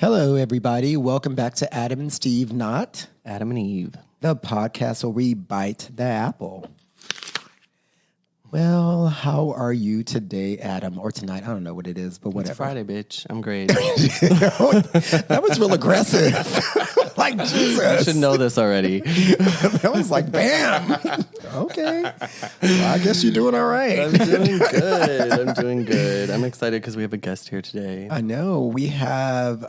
Hello, everybody. Welcome back to Adam and Steve, not Adam and Eve. the podcast where we bite the apple. Well, how are you today, Adam? Or tonight? I don't know what it is, but whatever. It's Friday, bitch. I'm great. That was real aggressive. Like, Jesus. You should know this already. That was like, bam. Okay. Well, I guess you're doing all right. I'm doing good. I'm excited because we have a guest here today. I know. We have,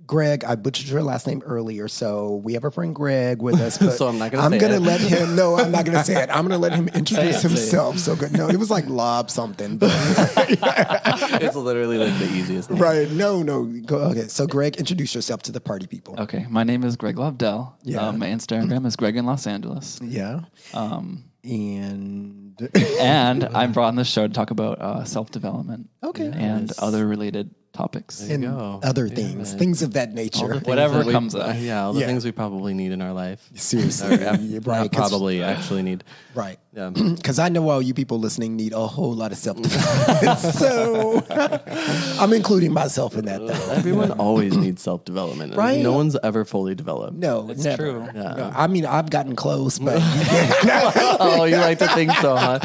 Greg, I butchered your last name earlier, so we have our friend Greg with us. But So I'm not going to say it. Let him, no, I'm not going to say it. I'm going to let him introduce himself. So good. No, it was like Lob something. But It's literally like the easiest name. right. No. Go, okay. So Greg, introduce yourself to the party people. Okay, my name is Greg Lobdell. Yeah. My Instagram is Greg in Los Angeles. Yeah. And I'm brought on this show to talk about self-development. Okay. And other related topics. and go. other things of that nature. Whatever comes up. All the things we probably need in our life. Seriously. Right. Probably actually need. Right. Yeah. Because I know all you people listening need a whole lot of self-development. So I'm including myself in that, though. Everyone always needs self-development. Right. No one's ever fully developed. No, It's never. true. Yeah. No, I mean, I've gotten close, but Oh, you like to think so, huh?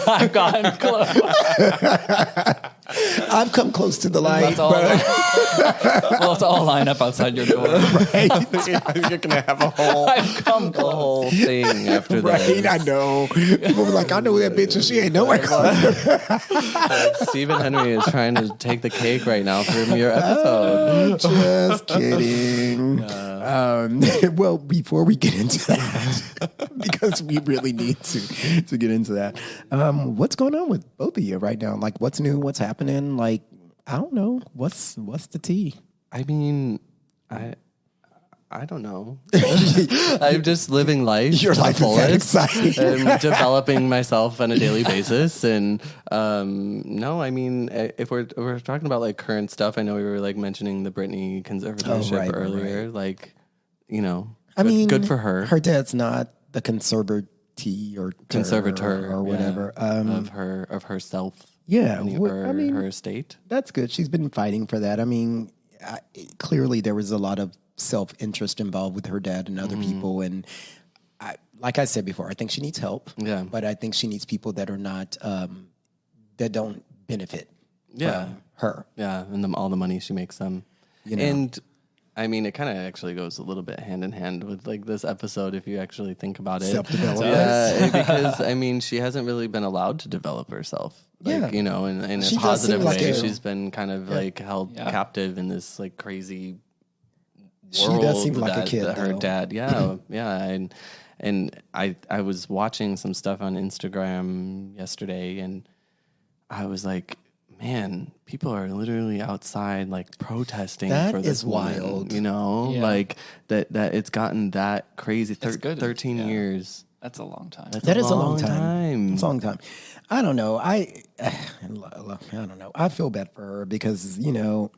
I've gotten close. I've come close to the light. Let's all line up outside your door. Right, You're gonna have a whole, I've come the whole thing after right. that. I know. People were like, I know that bitch, and she ain't nowhere close. Stephen Henry is trying to take the cake right now from your episode. Just kidding. Well, before we get into that, because we really need to get into that, what's going on with both of you right now? Like, what's new? What's happening? Like, I don't know. What's the tea? I mean, I don't know. I'm just living life. Your to the life is that fullest exciting. and developing myself on a daily basis. And no, I mean, if we're talking about like current stuff, I know we were like mentioning the Britney conservatorship earlier. Right. Like, you know, I mean, good for her. Her dad's not the conservatee or Conservator or whatever of herself. Yeah, her estate. That's good. She's been fighting for that. I mean, clearly there was a lot of self-interest involved with her dad and other people. And like I said before, I think she needs help. Yeah. But I think she needs people that are not, that don't benefit from her. Yeah, and all the money she makes them. You know? And I mean, it kind of actually goes a little bit hand in hand with like this episode if you actually think about it. Self-development. Yeah, because I mean, she hasn't really been allowed to develop herself. Like, you know, in a positive way. She's been kind of like held captive in this like crazy world. She does seem like a kid, that her though. dad. Yeah. And I was watching some stuff on Instagram yesterday, and I was like, man, people are literally outside like protesting That for this is woman, wild. you know, Yeah. like that it's gotten that crazy. good. 13 Yeah. years. That's a long time. That is a long time. It's a long time. I don't know. I don't know. I feel bad for her because, you know,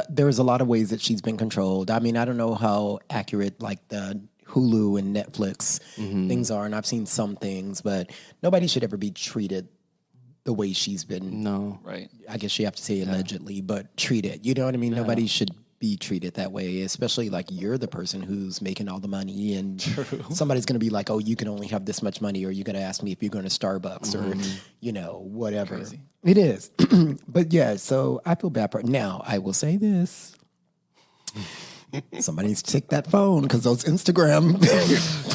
there's a lot of ways that she's been controlled. I mean, I don't know how accurate like the Hulu and Netflix things are, and I've seen some things, but nobody should ever be treated the way she's been. No. Right. I guess you have to say allegedly, but treated. You know what I mean? Yeah. Nobody should be treated that way, especially like you're the person who's making all the money, and somebody's going to be like, oh, you can only have this much money, or you're going to ask me if you're going to Starbucks or, you know, whatever. Crazy. It is. But yeah, so I feel bad for her. Now, I will say this. Somebody needs to take that phone because those Instagram.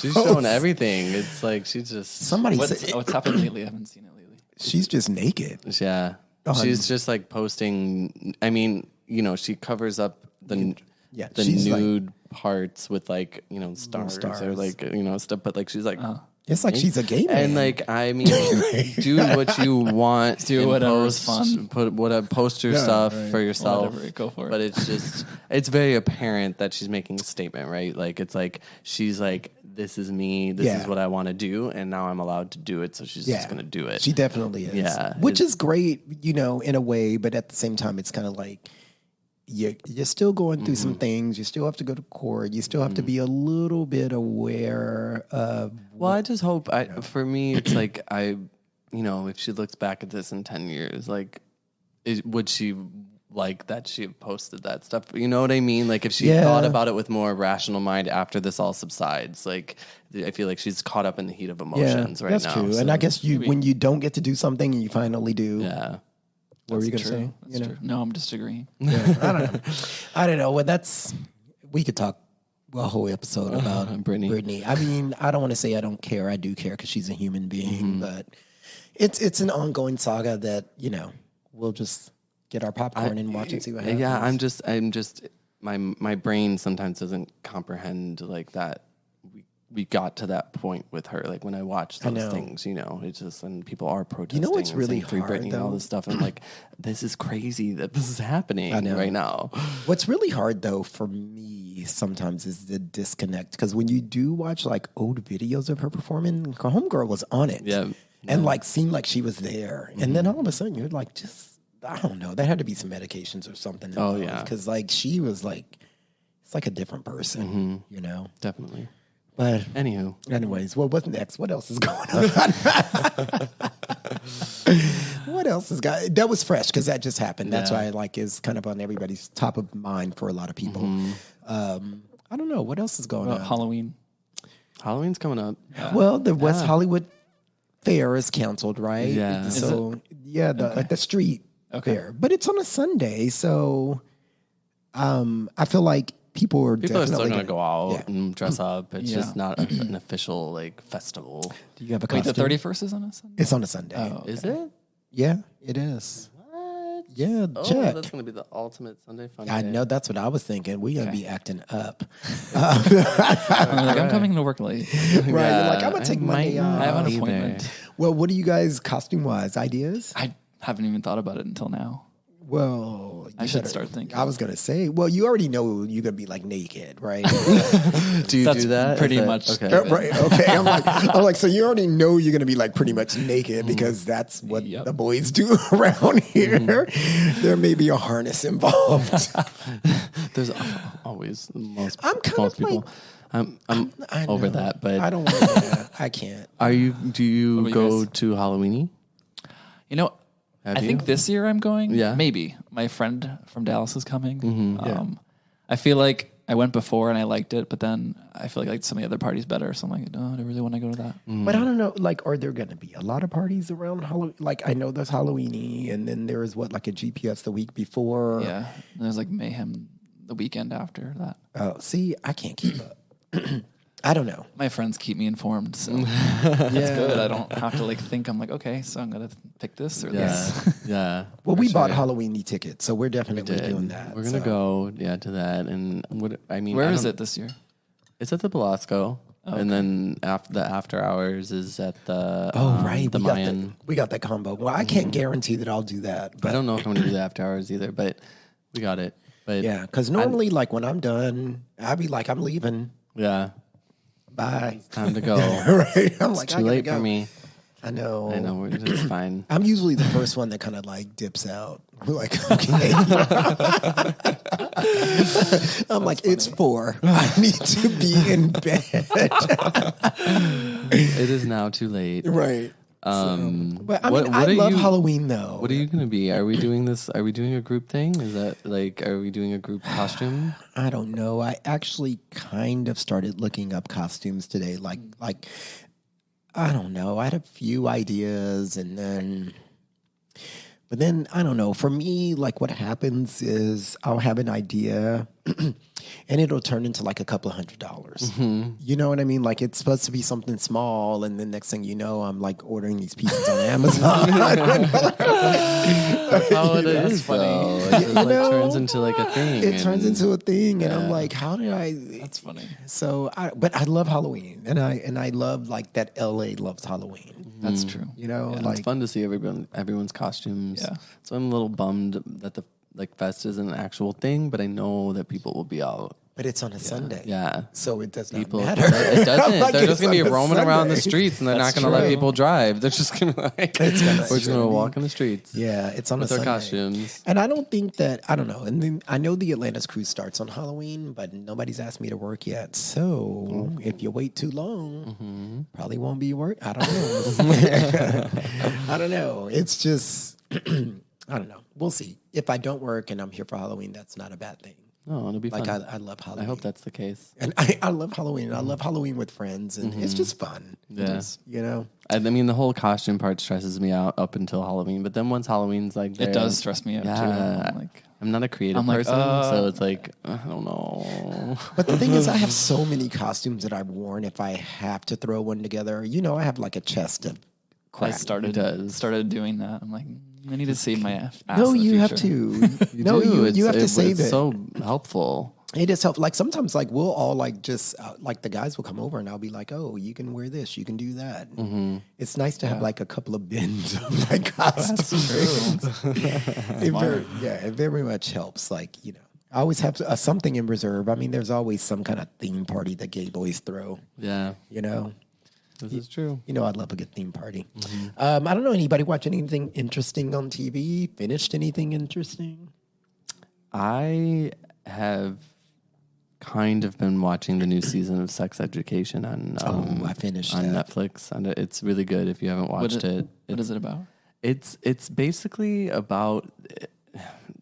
She's showing everything. It's like she's just Somebody What's happened lately? I haven't seen it lately. she's just naked. Yeah. She's just like posting. I mean, you know, she covers up the nude parts with like, you know, stars. Or like, you know, stuff. But like, she's like, It's like she's a gay man. and like, I mean, do what you want. Do whatever's fun. Post your stuff for yourself. Whatever, go for it. But it's just, it's very apparent that she's making a statement, right? Like, it's like, she's like, this is me. This is what I want to do. And now I'm allowed to do it. So she's just going to do it. She definitely is. Yeah. Which is great, you know, in a way. But at the same time, it's kind of like you're still going through some things. You still have to go to court. You still have to be a little bit aware of. Well, I just hope, for me, it's like you know, if she looks back at this in 10 years, like, would she like that she posted that stuff. You know what I mean? Like if she thought about it with more rational mind after this all subsides, like I feel like she's caught up in the heat of emotions right now. That's true. So and I guess when you don't get to do something and you finally do. Yeah. What were you going to say? That's true. No, I'm disagreeing. Yeah, I don't know. Well, we could talk a whole episode about Brittany. I mean, I don't want to say I don't care. I do care because she's a human being, but it's an ongoing saga that, we'll just get our popcorn and watch and see what happens. Yeah, I'm just my brain sometimes doesn't comprehend like that. We got to that point with her. Like when I watch those things, it's just, and people are protesting. It's really free Britney and all this stuff. And like, this is crazy that this is happening right now. What's really hard though for me sometimes is the disconnect. Because when you do watch like old videos of her performing, her homegirl was on it. Yeah. And like seemed like she was there. And then all of a sudden you're like, I don't know. There had to be some medications or something. Oh yeah. Because like she was like, it's like a different person, Definitely. But anyways, what's next? What else is going on? What else is going? That was fresh because that just happened. That's why is kind of on everybody's top of mind for a lot of people. I don't know what else is going on. Halloween. Halloween's coming up. Well, the West Hollywood Fair is canceled, right? Yeah. So the street fair, but it's on a Sunday, so I feel like people are still going to go out and dress up. It's just not an official like festival. Do you have a costume? Wait, the 31st is on a Sunday? It's on a Sunday. Oh, okay. Is it? Yeah, it is. What? Yeah, check. That's going to be the ultimate Sunday fun day. I know. That's what I was thinking. We're going to be acting up. I'm coming to work late. Right. You're like, I'm going to take Monday off. I have an appointment. Well, what do you guys costume-wise? Ideas? I haven't even thought about it until now. Well, I should start thinking. I was going to say, well, you already know you're going to be like naked, right? Do you do that? Pretty much. Okay. Right. Okay. I'm like, so you already know you're going to be like pretty much naked because that's what the boys do around here. There may be a harness involved. There's always most. I'm kind most of people. I'm over that, but I don't want to do that. I can't. Do you go to Halloweeny? I think this year I'm going. Yeah. Maybe. My friend from Dallas is coming. I feel like I went before and I liked it, but then I feel like some of the other parties better. So I'm like, no, I don't really want to go to that. But I don't know, like, are there going to be a lot of parties around Halloween? Like, I know there's Halloweeny, and then there is like a GPS the week before. Yeah. And there's like Mayhem the weekend after that. Oh, see, I can't keep up. I don't know. My friends keep me informed, so that's good. I don't have to think. I'm like, okay, so I'm gonna pick this or this. Yeah. Well, we bought Halloween tickets, so we're definitely doing that. We're gonna go, to that. And where is it this year? It's at the Belasco, and then the after hours is at the the Mayan. We got that combo. Well, I can't guarantee that I'll do that. But I don't know if I'm gonna do the after hours either, but we got it. But yeah, because normally, when I'm done, I'll be like, I'm leaving. Yeah. Bye. It's time to go. Right? I'm it's too late for me. I know. It's fine. I'm usually the first one that kind of dips out. Like, okay. I'm like, it's 4. I need to be in bed. It is now too late. Right. But I what love Halloween though. What are you going to be? Are we doing this? Are we doing a group thing? Is that are we doing a group costume? I don't know. I actually kind of started looking up costumes today. Like I don't know. I had a few ideas but then I don't know. For me, what happens is I'll have an idea and it'll turn into a couple of $100. Mm-hmm. You know what I mean? It's supposed to be something small, and then next thing you know, I'm ordering these pieces on Amazon. That's how it is. Funny. It turns into a thing. It turns into a thing, and I'm like, how did I? That's funny. So, but I love Halloween, and I love that LA loves Halloween. That's true. It's fun to see everyone's costumes. Yeah. So I'm a little bummed that the fest isn't an actual thing, but I know that people will be out. But it's on a Sunday. Yeah. So it does not matter. It doesn't. They're just going to be roaming around the streets, and they're not going to let people drive. They're just going to we're just going to walk in the streets. Yeah, it's on with a their Sunday. costumes. And I don't think that, I don't know. And then I know the Atlantis cruise starts on Halloween, but nobody's asked me to work yet. So if you wait too long, probably won't be work. I don't know. I don't know. It's just... I don't know. We'll see. If I don't work and I'm here for Halloween, that's not a bad thing. No, it'll be like fun. I love Halloween. I hope that's the case. And I love Halloween. I love Halloween with friends, and it's just fun. Yeah. It is, you know? I mean, the whole costume part stresses me out up until Halloween, but then once Halloween's like there, It does stress me out too. I'm not a creative person, so it's like, I don't know. But the thing is, I have so many costumes that I've worn. If I have to throw one together, you know, I have like a chest of crap. I started doing that. I'm like, I need to save my ass. No, in the you have future. to. You have to save it. It's so helpful. It is helpful. Like sometimes, like we'll all like just like the guys will come over and I'll be like, "Oh, you can wear this, you can do that." It's nice to have like a couple of bins of like costumes. It very much helps. Like, you know, I always have something in reserve. I mean, there's always some kind of theme party that gay boys throw. Yeah, you know. This is true. You know, I'd love a good theme party. I don't know. Anybody watch anything interesting on TV? Finished anything interesting? I have kind of been watching the new season of Sex Education on I finished on that. Netflix, and it's really good if you haven't watched it. What is it about? It's basically about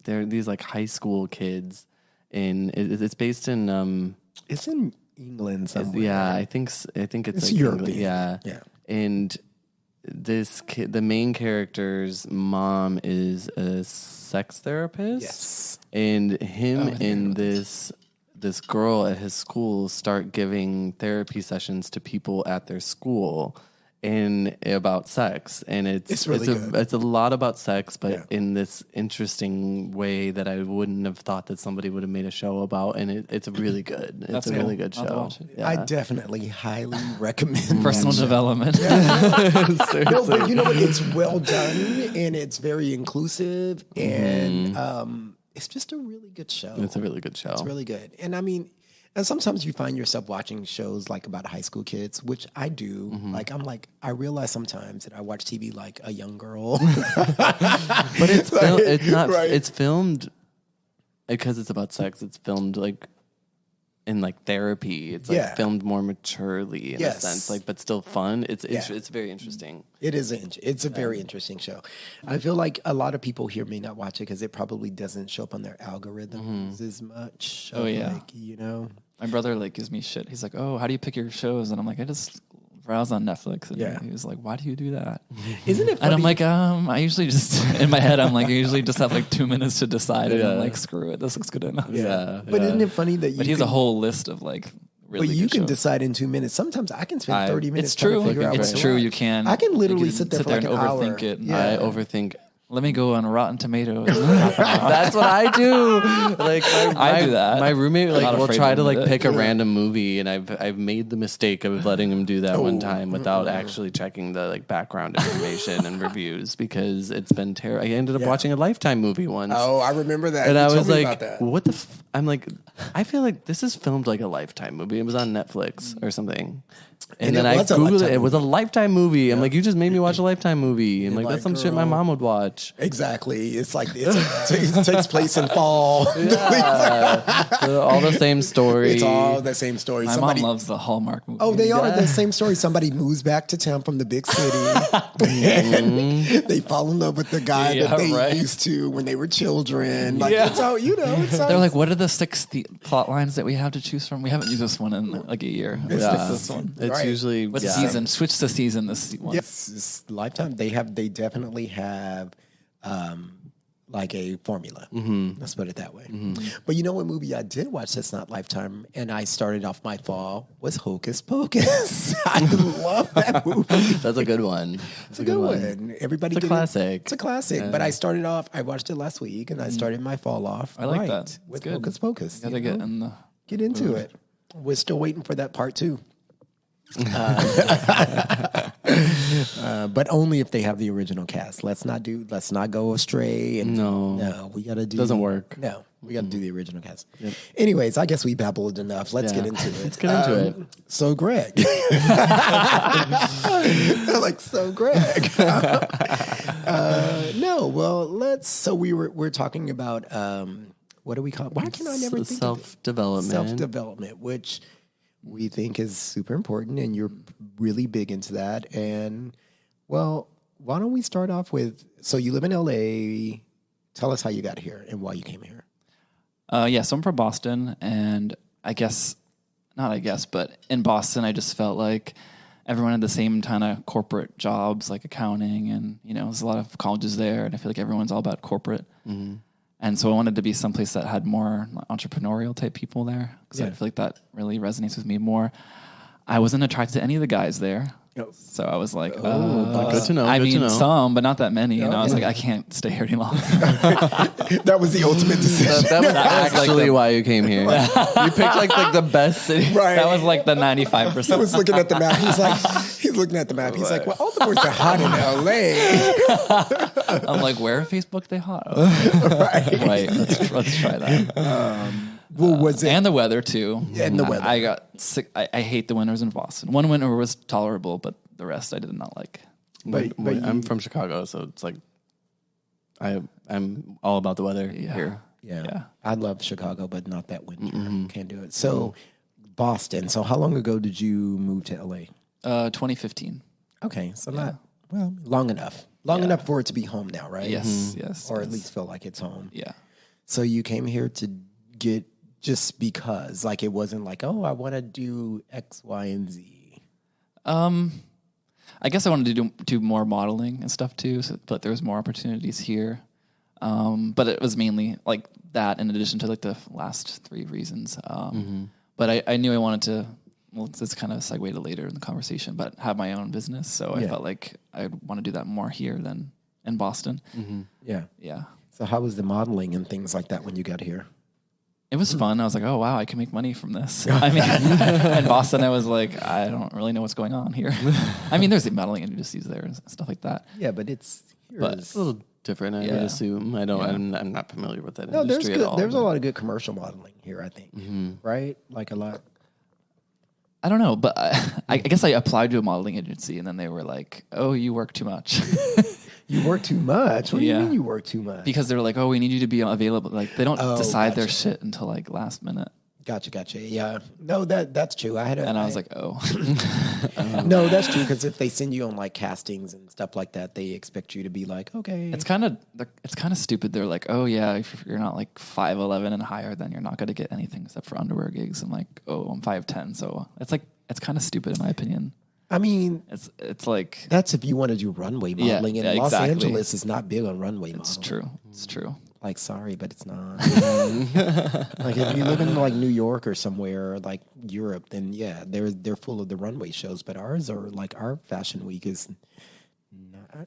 they're these like high school kids, and it's based in It's in England somewhere. yeah, I think it's like European. yeah. And this kid, the main character's mom is a sex therapist. Yes. And him and this girl at his school start giving therapy sessions to people at their school and about sex. And it's really good. It's a lot about sex, but in this interesting way that I wouldn't have thought that somebody would have made a show about. And it's really good. It's a really good show. I definitely highly recommend Personal development. No, but you know what? It's well done and it's very inclusive and it's just a really good show. It's a really good show. It's really good. And I mean, and sometimes you find yourself watching shows like about high school kids, which I do. Like, I realize sometimes that I watch TV like a young girl. But it's filmed because it's about sex. It's filmed like in like therapy. It's like filmed more maturely in a sense, like, but still fun. It's very interesting. It is. It's a very interesting show. I feel like a lot of people here may not watch it because it probably doesn't show up on their algorithms as much. Oh, yeah. Like, you know, My brother like gives me shit. He's like, "Oh, how do you pick your shows?" And I'm like, "I just browse on Netflix." And he was like, "Why do you do that?" Isn't it funny? And I'm like, I usually just in my head, I'm like, I usually just have like 2 minutes to decide, and I'm like, screw it, this looks good enough. But isn't it funny that you? But he has a whole list of like really. But you good can shows. decide in 2 minutes. Sometimes I can spend 30 minutes. It's true. Trying to figure out It's what to true. watch. You can. I can literally you sit there for like and an hour. overthink it. I overthink. Let me go on Rotten Tomatoes. That's what I do. Like I do that. My roommate I'm not will afraid try to to like admit it. pick a random movie, and I've made the mistake of letting him do that one time without actually checking the like background information and reviews because it's been terrible. I ended up watching a Lifetime movie once. Oh, I remember that. And You I told was me like, about that. what the I'm like, I feel like this is filmed like a Lifetime movie. It was on Netflix or something. And then it I was a Googled it. Lifetime It was a Lifetime movie. I'm like, you just made me watch a Lifetime movie. And like, that's some shit my girl. mom would watch. Exactly. It's like it takes place in fall. All the same story. It's all the same story. My mom loves the Hallmark movie. Oh, they are the same story. Somebody moves back to town from the big city. And they fall in love with the guy that they used to when they were children. Like, it's all, you know. It's all, They're like, what are the 6 plot lines that we have to choose from? We haven't used this one in like a year. Let's fix this one. It's usually What season? Switch the season this one. yes, it's Lifetime. They definitely have like a formula. Let's put it that way. But you know what movie I did watch that's not Lifetime, and I started off my fall was Hocus Pocus. I love that movie. That's a good one. It's a good one. Everybody, It's a classic. It's a classic. But I started off. I watched it last week, and I started my fall off. I like that. with It's good. Hocus Pocus. Gotta get in the. Get into it. We're still waiting for that part 2. But only if they have the original cast. Let's not go astray. And no, we got to do. Doesn't work. No, we got to do the original cast. Anyways, I guess we babbled enough. Let's get into it. Let's get into it. So, Greg, like Greg. No, well, let's. So we're talking about what do we call it? Why can I never think of it? Self-development. Self-development, which we think is super important, and you're really big into that. And, well, why don't we start off with, so you live in LA, Tell us how you got here and why you came here. So I'm from Boston, and but in Boston, I just felt like everyone had the same kind of corporate jobs, like accounting, and there's a lot of colleges there, and I feel like everyone's all about corporate. Mm-hmm. And so I wanted to be someplace that had more entrepreneurial type people there, because I feel like that really resonates with me more. I wasn't attracted to any of the guys there. So I was like, good to know. I mean, some, but not that many. And I was like, I can't stay here any longer. That was the ultimate decision. That was actually why you came here. You picked like the best city. Right. That was like the 95%. I was looking at the map. He's looking at the map. He's like, well, all the boys are hot in LA. I'm like, where Facebook they hot? Right. Wait, let's try that. Was it? And the weather too. And the weather. I got sick. I hate the winters in Boston. One winter was tolerable, but the rest I did not like. But I'm from Chicago, so it's like I'm all about the weather here. Yeah. I love Chicago, but not that winter. Can't do it. So Boston. So how long ago did you move to LA? 2015. Okay, so not long enough. Long enough for it to be home now, right? Yes, yes. Or at least feel like it's home. Yeah. So you came here to get just because, like, it wasn't like, oh, I want to do X, Y, and Z. I guess I wanted to do more modeling and stuff too, but there was more opportunities here. But it was mainly like that, in addition to like the last three reasons. But I knew I wanted to. Well, this kind of segued later in the conversation, but have my own business. So I felt like I want to do that more here than in Boston. Yeah. Yeah. So how was the modeling and things like that when you got here? It was fun. I was like, oh, wow, I can make money from this. I mean, in Boston, I was like, I don't really know what's going on here. I mean, there's the modeling agencies there and stuff like that. Yeah, but it's a little different, I would assume. I'm not familiar with that industry at all. There's a lot of good commercial modeling here, I think. Right? Like a lot. I don't know, but I guess I applied to a modeling agency, and then they were like, oh, you work too much. You work too much? What do you mean you work too much? Because they're like, oh, we need you to be available. Like, they don't decide their shit until like last minute. Gotcha. Yeah. No, that's true. I was like, oh. No, that's true, because if they send you on like castings and stuff like that, they expect you to be like, okay. It's kind of stupid. They're like, oh yeah, if you're not like 5'11" and higher, then you're not going to get anything except for underwear gigs. I'm like, oh, I'm 5'10", so it's kind of stupid in my opinion. I mean, it's like that's if you want to do runway modeling, and Los exactly. Angeles is not big on runway modeling. It's true. Like, sorry, but it's not. Like, if you live in like New York or somewhere, or like Europe, then yeah, they're full of the runway shows. But ours are like, our fashion week is.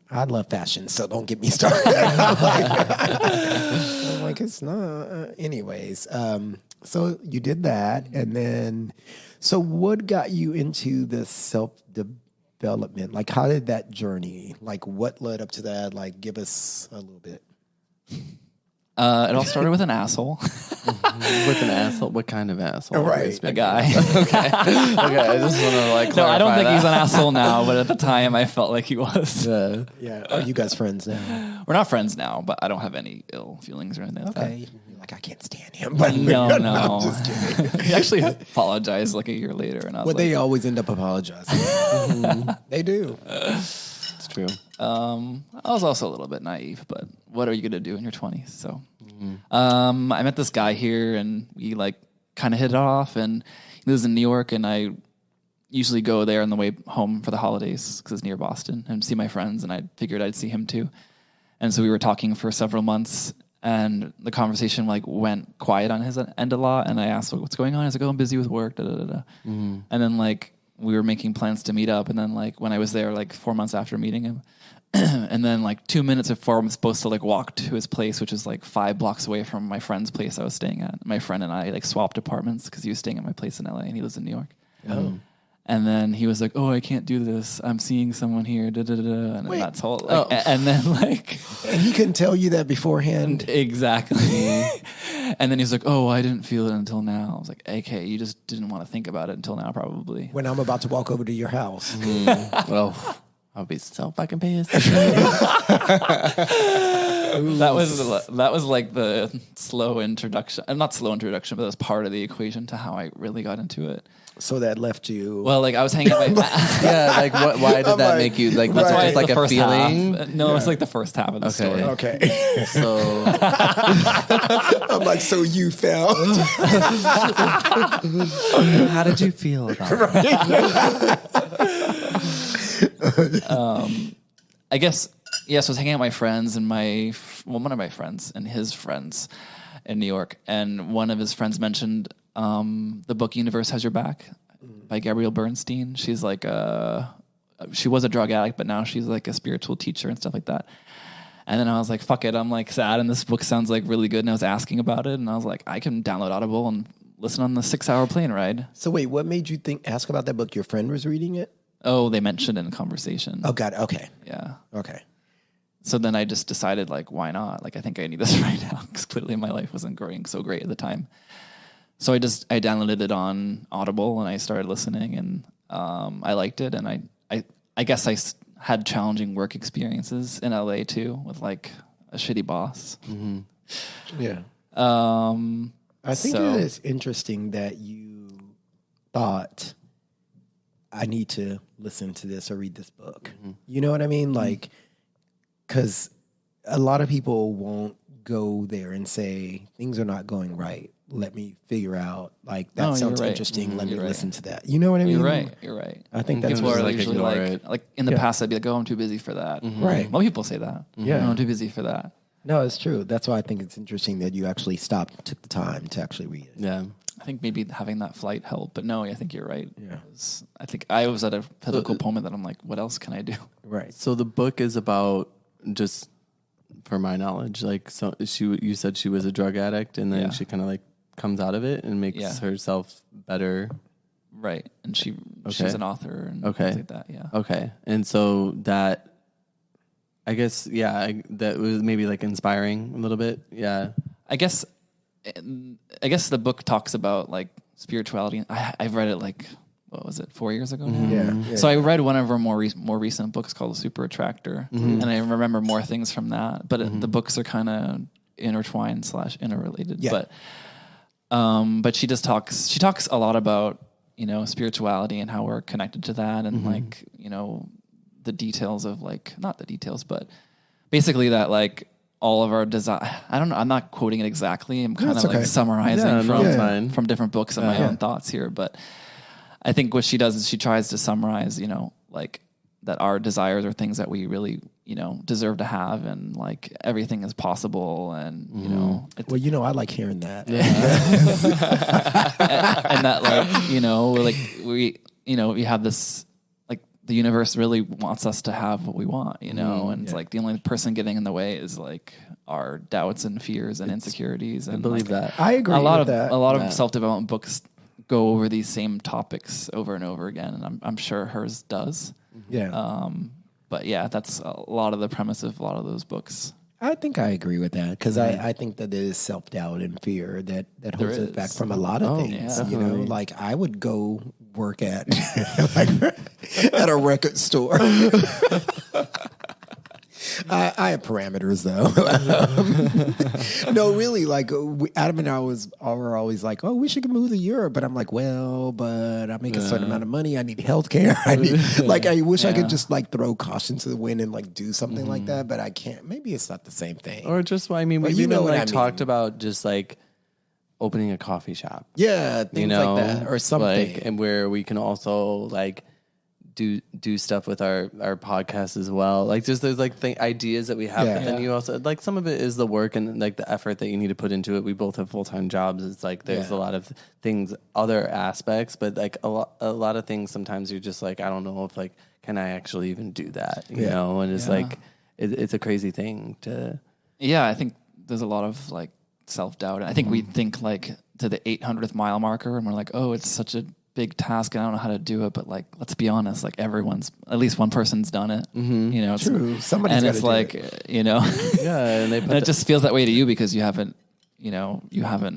I love fashion, so don't get me started. I'm like, it's not. Anyways, so you did that, and then, so what got you into the self-development? Like, how did that journey? Like, what led up to that? Like, give us a little bit. It all started with an asshole. With an asshole? What kind of asshole? Right. A guy. Okay. I just want to like clarify. No, I don't think he's an asshole now, but at the time I felt like he was. Yeah. Are you guys friends now? We're not friends now, but I don't have any ill feelings or anything like that. You're like, I can't stand him. But no. I'm just kidding. He actually apologized like a year later. And I was they always end up apologizing. They do. It's true. I was also a little bit naive, but what are you going to do in your 20s? So I met this guy here, and we like kind of hit it off, and he lives in New York, and I usually go there on the way home for the holidays because it's near Boston, and see my friends, and I figured I'd see him too. And so we were talking for several months, and the conversation like went quiet on his end a lot, and I asked, what's going on? He's like, oh, I'm busy with work, And then like we were making plans to meet up, and then like when I was there like 4 months after meeting him, and then like 2 minutes before I'm supposed to like walk to his place, which is like 5 blocks away from my friend's place I was staying at. My friend and I like swapped apartments because he was staying at my place in LA and he lives in New York. And then he was like, oh, I can't do this. I'm seeing someone here. And then that's all. Like, and then like, and he couldn't tell you that beforehand. Exactly. And then he's like, oh, I didn't feel it until now. I was like, okay, you just didn't want to think about it until now, probably. When I'm about to walk over to your house. Well, I'll be so fucking pissed. That was like the slow introduction. Not slow introduction, but that was part of the equation to how I really got into it. So that left you. Well, like I was hanging out. Yeah, like why did that make you like? That's Right. just like a feeling. No, it's like the first half of the story. Okay. So I'm like, so you felt. how did you feel about it? I guess, yes, I was hanging out with my friends and one of my friends and his friends in New York. And one of his friends mentioned the book Universe Has Your Back by Gabrielle Bernstein. She's like she was a drug addict, but now she's like a spiritual teacher and stuff like that. And then I was like, fuck it. I'm like sad. And this book sounds like really good. And I was asking about it. And I was like, I can download Audible and listen on the 6-hour plane ride. So wait, what made you ask about that book? Your friend was reading it? Oh, they mentioned it in conversation. Oh, God. Okay. Yeah. Okay. So then I just decided, like, why not? Like, I think I need this right now because clearly my life wasn't going so great at the time. So I downloaded it on Audible and I started listening and I liked it. And I guess I had challenging work experiences in LA too with like a shitty boss. Mm-hmm. Yeah. I think it is interesting that you thought I need to listen to this or read this book. Mm-hmm. You know what I mean? Like, because a lot of people won't go there and say, things are not going right. Let me figure out, like, that sounds interesting. Mm-hmm. Let me listen to that. You know what I mean? You're right. I think that's people what are usually like in the past, I'd be like, oh, I'm too busy for that. Mm-hmm. Right. A lot of people say that. Yeah. Oh, I'm too busy for that. No, it's true. That's why I think it's interesting that you actually stopped, took the time to actually read it. Yeah. I think maybe having that flight helped, but no, I think you're right. Yeah. I think I was at a pivotal moment that I'm like, what else can I do? Right. So the book is about, just for my knowledge, like, so you said she was a drug addict and then she kind of like comes out of it and makes herself better. Right. And she's an author and things like that. Yeah. Okay. And so that, I guess, that was maybe like inspiring a little bit. Yeah. I guess the book talks about like spirituality. I've read it like, what was it, 4 years ago now? Yeah. So I read one of her more recent books called The Super Attractor, and I remember more things from that. But the books are kind of intertwined / interrelated. Yeah. But she talks a lot about, spirituality and how we're connected to that, and like, the details of like, not the details, but basically that like all of our desire. I don't know. I'm not quoting it exactly. I'm kind of like summarizing from different books and my own thoughts here. But I think what she does is she tries to summarize, like that our desires are things that we really, deserve to have, and like everything is possible, and I like hearing that. Yeah. and that like, we have this. The universe really wants us to have what we want, and it's like the only person getting in the way is like our doubts and fears and insecurities. And I believe that. I agree with that. A lot of self-development books go over these same topics over and over again, and I'm sure hers does. Yeah. But yeah, that's a lot of the premise of a lot of those books. I think I agree with that because I think that there is self-doubt and fear that holds us back from a lot of things. Yeah. Like I would go work at at a record store. I have parameters though. No, really, like Adam and I were always like, oh, we should move to Europe. But I'm like, well, but I make a certain amount of money. I need healthcare. I wish I could just like throw caution to the wind and like do something like that, but I can't. Maybe it's not the same thing. Or just, we even talked about just like opening a coffee shop. Yeah, things like that or something. Like, and where we can also like do stuff with our podcast as well. Like just there's like ideas that we have, but then you also like some of it is the work and like the effort that you need to put into it. We both have full-time jobs. It's like there's a lot of things, other aspects, but like a lot of things sometimes you're just like, I don't know if like can I actually even do that, you know? And it's like it's a crazy thing to I think there's a lot of like self-doubt. I think we think like to the 800th mile marker and we're like, oh, it's such a big task and I don't know how to do it, but like let's be honest, like at least one person's done it. It's true. Somebody's and it's like it. And it just feels that way to you because you haven't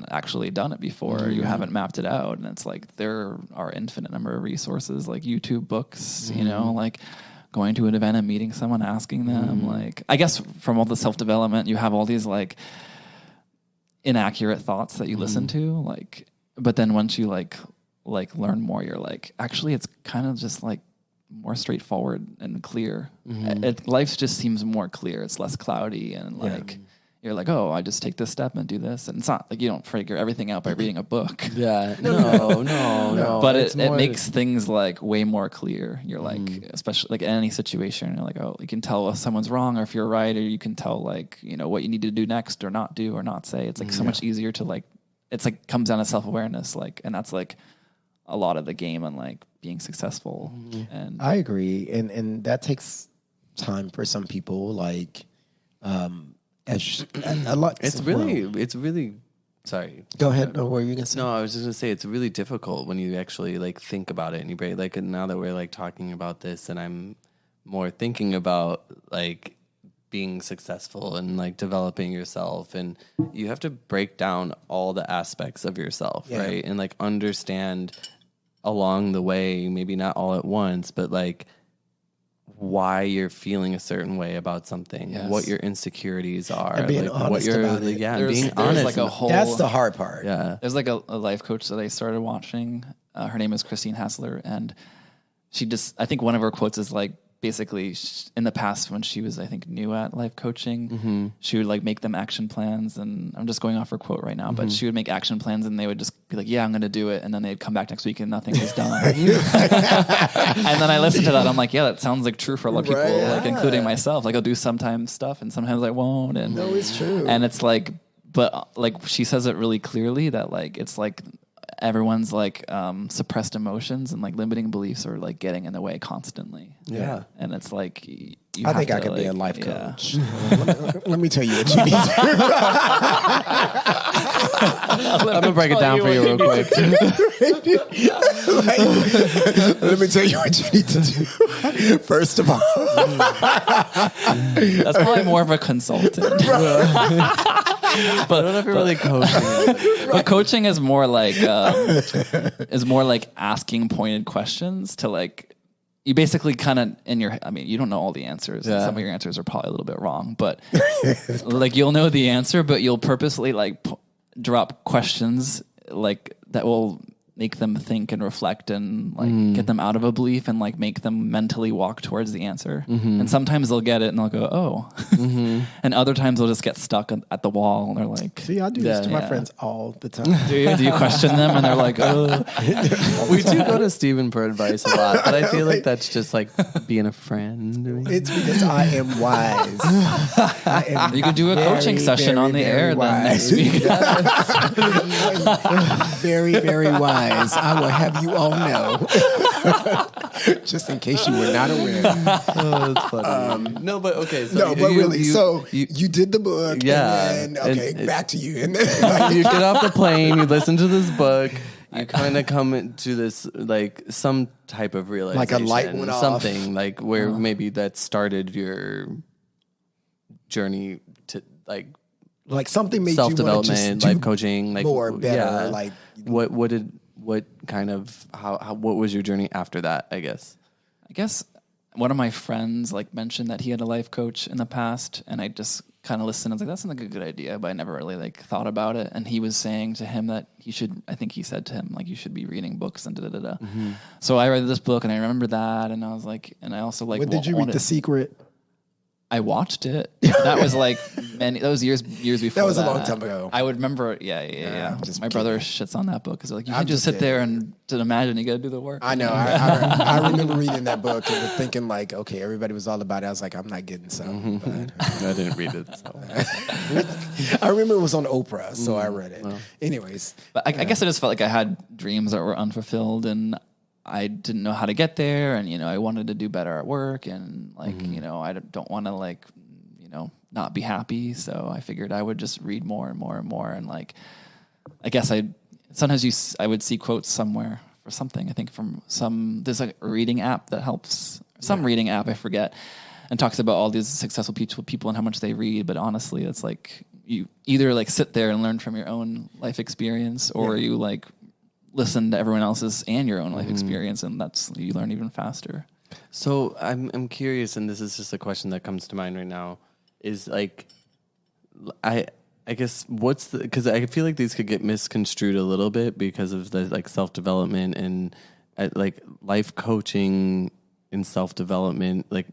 actually done it before. You haven't mapped it out, and it's like there are infinite number of resources like YouTube books, like going to an event and meeting someone, asking them. Like, I guess from all the self-development, you have all these like inaccurate thoughts that you listen to, like, but then once you like learn more, you're like, actually, it's kind of just like more straightforward and clear. Life just seems more clear. It's less cloudy and like, you're like, oh, I just take this step and do this. And it's not like you don't figure everything out by reading a book. Yeah. No. But it makes things like way more clear. You're like, especially like in any situation, you're like, oh, you can tell if someone's wrong or if you're right, or you can tell like, you know, what you need to do next or not do or not say. It's like so much easier to like, it's like comes down to self-awareness. Like, and that's like a lot of the game on like being successful. And I agree. And that takes time for some people. Like, a lot. It's really. Sorry. Go ahead. What were you gonna say? No, I was just gonna say it's really difficult when you actually like think about it and you break. Like now that we're like talking about this, and I'm more thinking about like being successful and like developing yourself, and you have to break down all the aspects of yourself, right? And like understand along the way, maybe not all at once, but like why you're feeling a certain way about something, what your insecurities are, and being like honest what you're, about it. yeah, there's being honest. Like a whole, that's the hard part. Yeah, there's like a life coach that I started watching. Her name is Christine Hassler, and she just, I think one of her quotes is like, basically in the past when she was, I think, new at life coaching, she would like make them action plans, and I'm just going off her quote right now, but she would make action plans and they would just be like, yeah, I'm going to do it. And then they'd come back next week and nothing was done. And then I listened to that. I'm like, yeah, that sounds like true for a lot of people, like including myself. Like I'll do sometimes stuff and sometimes I won't. And no, it's true. And it's like, but like she says it really clearly that like, it's like, everyone's like suppressed emotions and like limiting beliefs are like getting in the way constantly. Yeah. And it's like, I think I could be a life coach. Let me tell you what you need to do. I'm gonna break it down for you real quick. Let me tell you what you need to do. First of all, that's probably more of a consultant. But I don't know if you're really coaching. But coaching is more like asking pointed questions to like, you basically kind of in your, I mean, you don't know all the answers. Yeah. Some of your answers are probably a little bit wrong, but like you'll know the answer, but you'll purposely like drop questions like that will make them think and reflect and like get them out of a belief and like make them mentally walk towards the answer. And sometimes they'll get it and they'll go, oh. And other times they'll just get stuck at the wall and they're like, see, I do this to my friends all the time. Do you question them? And they're like, oh. We do go to Stephen for advice a lot, but I feel like that's just like being a friend. It's because I am wise. You could do a coaching session on the air then next week. Very, very wise. I will have you all know. Just in case you were not aware. Oh, that's funny. No, but okay. So no, but really, you did the book. Yeah. And then, back to you. And then, you get off the plane, you listen to this book, you kind of come into this, like, some type of realization. Like a light went off. Something, like, where maybe that started your journey to, like something made self-development, you life coaching, like more better. Yeah. Like what was your journey after that? I guess one of my friends like mentioned that he had a life coach in the past, and I just kind of listened. I was like, that sounds like a good idea, but I never really like thought about it. And he was saying to him that he should, I think he said to him, like, you should be reading books and da-da-da-da. So I read this book and I remember that, and I was like, and I also like, what did you read? The Secret? I watched it. That was like that was years before. That was a long time ago. I would remember. Yeah. My brother shits on that book because like you can just sit kidding. there and to imagine you got to do the work. I know. I remember reading that book and thinking like, okay, everybody was all about it. I was like, I'm not getting some. But I didn't read it. So. I remember it was on Oprah, so I read it. Well. Anyways, but I guess I just felt like I had dreams that were unfulfilled and I didn't know how to get there, and I wanted to do better at work, and like I don't want to like not be happy, so I figured I would just read more and more and more, and like I guess I would see quotes somewhere for something. I think from there's like a reading app that helps, reading app I forget, and talks about all these successful people and how much they read. But honestly, it's like you either like sit there and learn from your own life experience, or you like listen to everyone else's and your own life experience, and you learn even faster. So I'm curious, and this is just a question that comes to mind right now, is like, I guess because I feel like these could get misconstrued a little bit because of the like self-development and like life coaching and self-development. Like,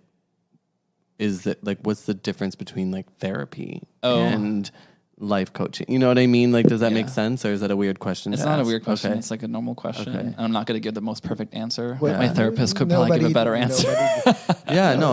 is that like, what's the difference between like therapy and life coaching? You know what I mean? Like, does that make sense, or is that a weird question? It's to not ask? a weird question. Okay. It's like a normal question. Okay. And I'm not going to give the most perfect answer. Well, My therapist could probably give a better answer. Yeah, no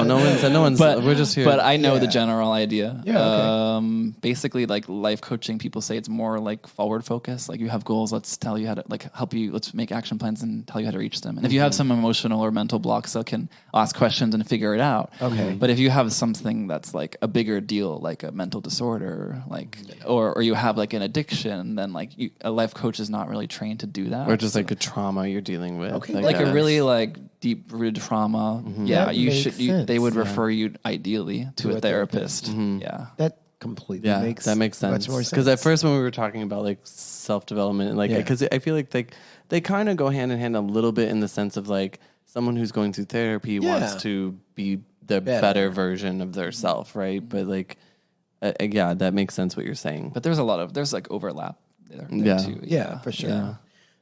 one's. But we're just here. But I know the general idea. Yeah, okay. Basically, like life coaching, people say it's more like forward focus. Like you have goals. Let's tell you how to help you. Let's make action plans and tell you how to reach them. And if you have some emotional or mental blocks, I can ask questions and figure it out. Okay. But if you have something that's like a bigger deal, like a mental disorder, like or you have like an addiction, then like a life coach is not really trained to do that. or just like a trauma you're dealing with. Okay. Like a really like deep rooted trauma. Yeah, That you makes should. They would refer you ideally to a therapist. Yeah. That completely Yeah, makes that makes sense. much more sense. Because at first, when we were talking about like self-development, like because I feel like they kind of go hand in hand a little bit in the sense of like someone who's going through therapy wants to be the better version of their self, right? But like, yeah, that makes sense what you're saying. But there's like overlap there too. Yeah, for sure. Yeah.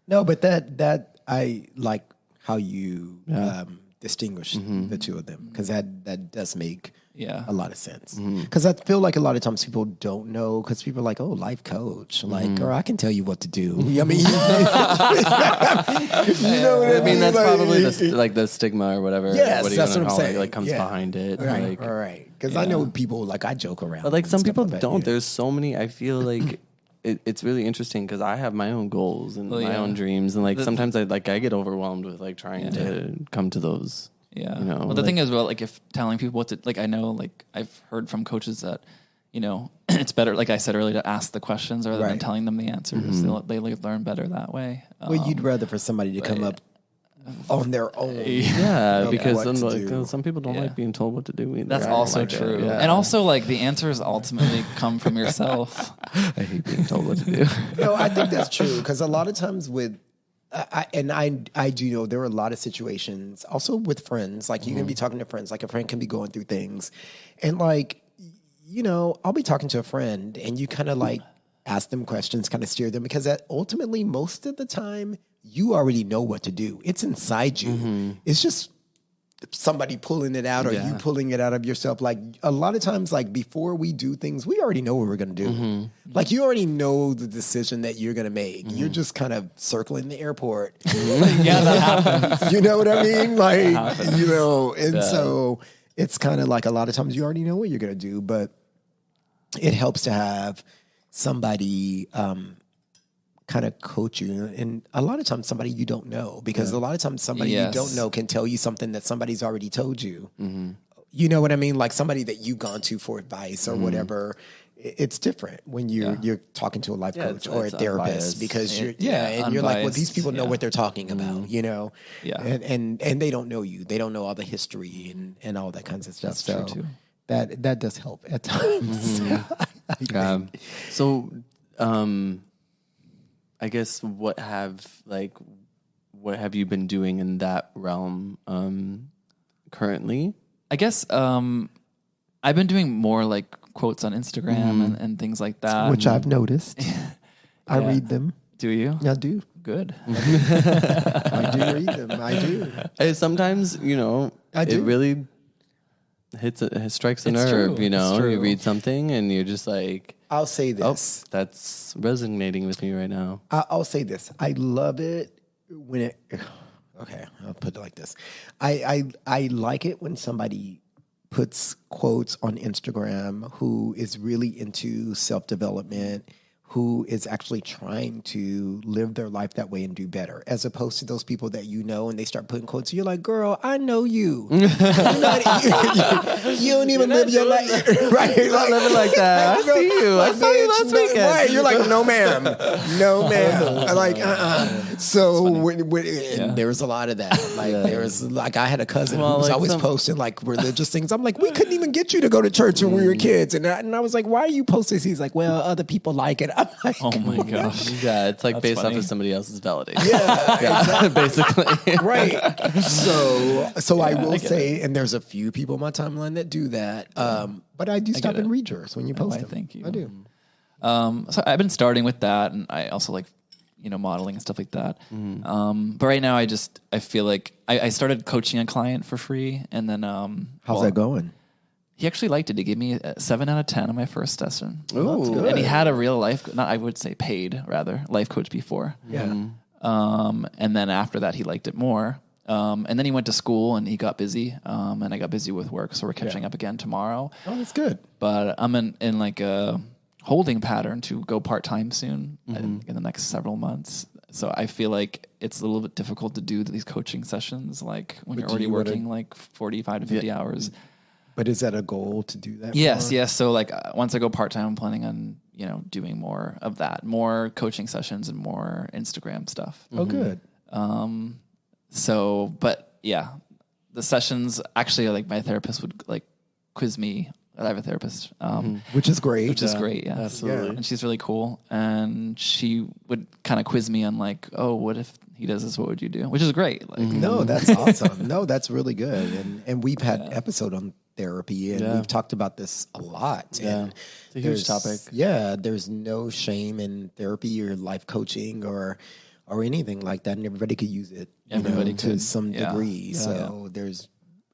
No, but that I like how you distinguish the two of them, because that does make a lot of sense. Because I feel like a lot of times people don't know, because people are like, oh, life coach, like, girl, I can tell you what to do. I mean, you know what I mean? That's like, probably the stigma or whatever. Yes, what that's what I'm saying. Like comes behind it. Right, like, right. Because I know people, like, I joke around. But like some and stuff people like that, don't. yeah. There's so many. I feel like it's really interesting because I have my own goals and my own dreams, and like sometimes I get overwhelmed with like trying to come to those. Yeah. You know, well, the thing is, like if telling people what to, like, I know, like I've heard from coaches that, you know, it's better, like I said earlier, to ask the questions rather than telling them the answers. They learn better that way. Well, you'd rather for somebody to come up on their own. Yeah, because some people don't like being told what to do either. That's also true. Yeah. And also, like, the answers ultimately come from yourself. I hate being told what to do. No, I think that's true, because a lot of times with, I do know there are a lot of situations also with friends, like you can be talking to friends, like a friend can be going through things, and like, you know, I'll be talking to a friend and you kind of like ask them questions, kind of steer them, because ultimately most of the time you already know what to do. It's inside you. It's just somebody pulling it out or you pulling it out of yourself. Like a lot of times, like before we do things, we already know what we're going to do. Like you already know the decision that you're going to make. You're just kind of circling the airport. Yeah, that happens. You know what I mean? Like, you know, and so it's kind of like a lot of times you already know what you're going to do, but it helps to have somebody, kind of coach you, and a lot of times somebody you don't know, because a lot of times somebody you don't know can tell you something that somebody's already told you. You know what I mean? Like somebody that you've gone to for advice or whatever. It's different when you're talking to a life coach or a therapist, unbiased, because you're and you're like, well, these people know what they're talking about, you know, and they don't know you, they don't know all the history and all that kinds of stuff. That's so true too. That does help at times. So, I guess what have you been doing in that realm currently? I guess I've been doing more like quotes on Instagram and things like that, which I've noticed. I read them. Do you? I do. Good. I do read them. I do. And sometimes, you know, it really strikes a nerve. True. You know, you read something and you're just like, I'll say this. Oh, that's resonating with me right now. I'll say this. I love it when it. Okay, I'll put it like this. I like it when somebody puts quotes on Instagram who is really into self-development, who is actually trying to live their life that way and do better, as opposed to those people that you know and they start putting quotes. You're like, girl, I know you. You don't even live your life. Right? You're not living like that. I see you. I saw you last weekend. Right. You're like, no, ma'am. No, ma'am. Like, So there was a lot of that. Like, there was, like, I had a cousin who was always posting, like, religious things. I'm like, we couldn't even get you to go to church when we were kids. And I was like, why are you posting this? He's like, well, other people like it. I'm like, Oh my gosh. Yeah, it's like based funny. off of somebody else's validation. yeah, Basically. right. So I will say, and there's a few people on my timeline that do that. But I do stop and read yours when you post them. Thank you. I do. So I've been starting with that, and I also like, modeling and stuff like that. But right now I feel like I started coaching a client for free, and then How's that going? He actually liked it. He gave me a 7 out of 10 on my first session. Oh, that's good. And he had a real I would say paid rather, life coach before. Yeah. And then after that, he liked it more. And then he went to school and he got busy. And I got busy with work, so we're catching up again tomorrow. Oh, that's good. But I'm in like a holding pattern to go part-time soon in the next several months. So I feel like it's a little bit difficult to do these coaching sessions, like when you're already working like 45 to 50 hours. But is that a goal to do that? Yes. So like once I go part-time, I'm planning on, doing more of that, more coaching sessions and more Instagram stuff. Oh, good. But yeah, the sessions actually, like my therapist would like quiz me. I have a therapist, Which is great. which is great. Yeah, absolutely. And she's really cool. And she would kind of quiz me on like, oh, what if he does this? What would you do? Which is great. Like, No, that's awesome. No, that's really good. And we've had episode on therapy, and we've talked about this a lot. Yeah. And It's a huge topic. Yeah, there's no shame in therapy or life coaching or anything like that, and everybody could use it. Everybody to could. some Yeah. degree. So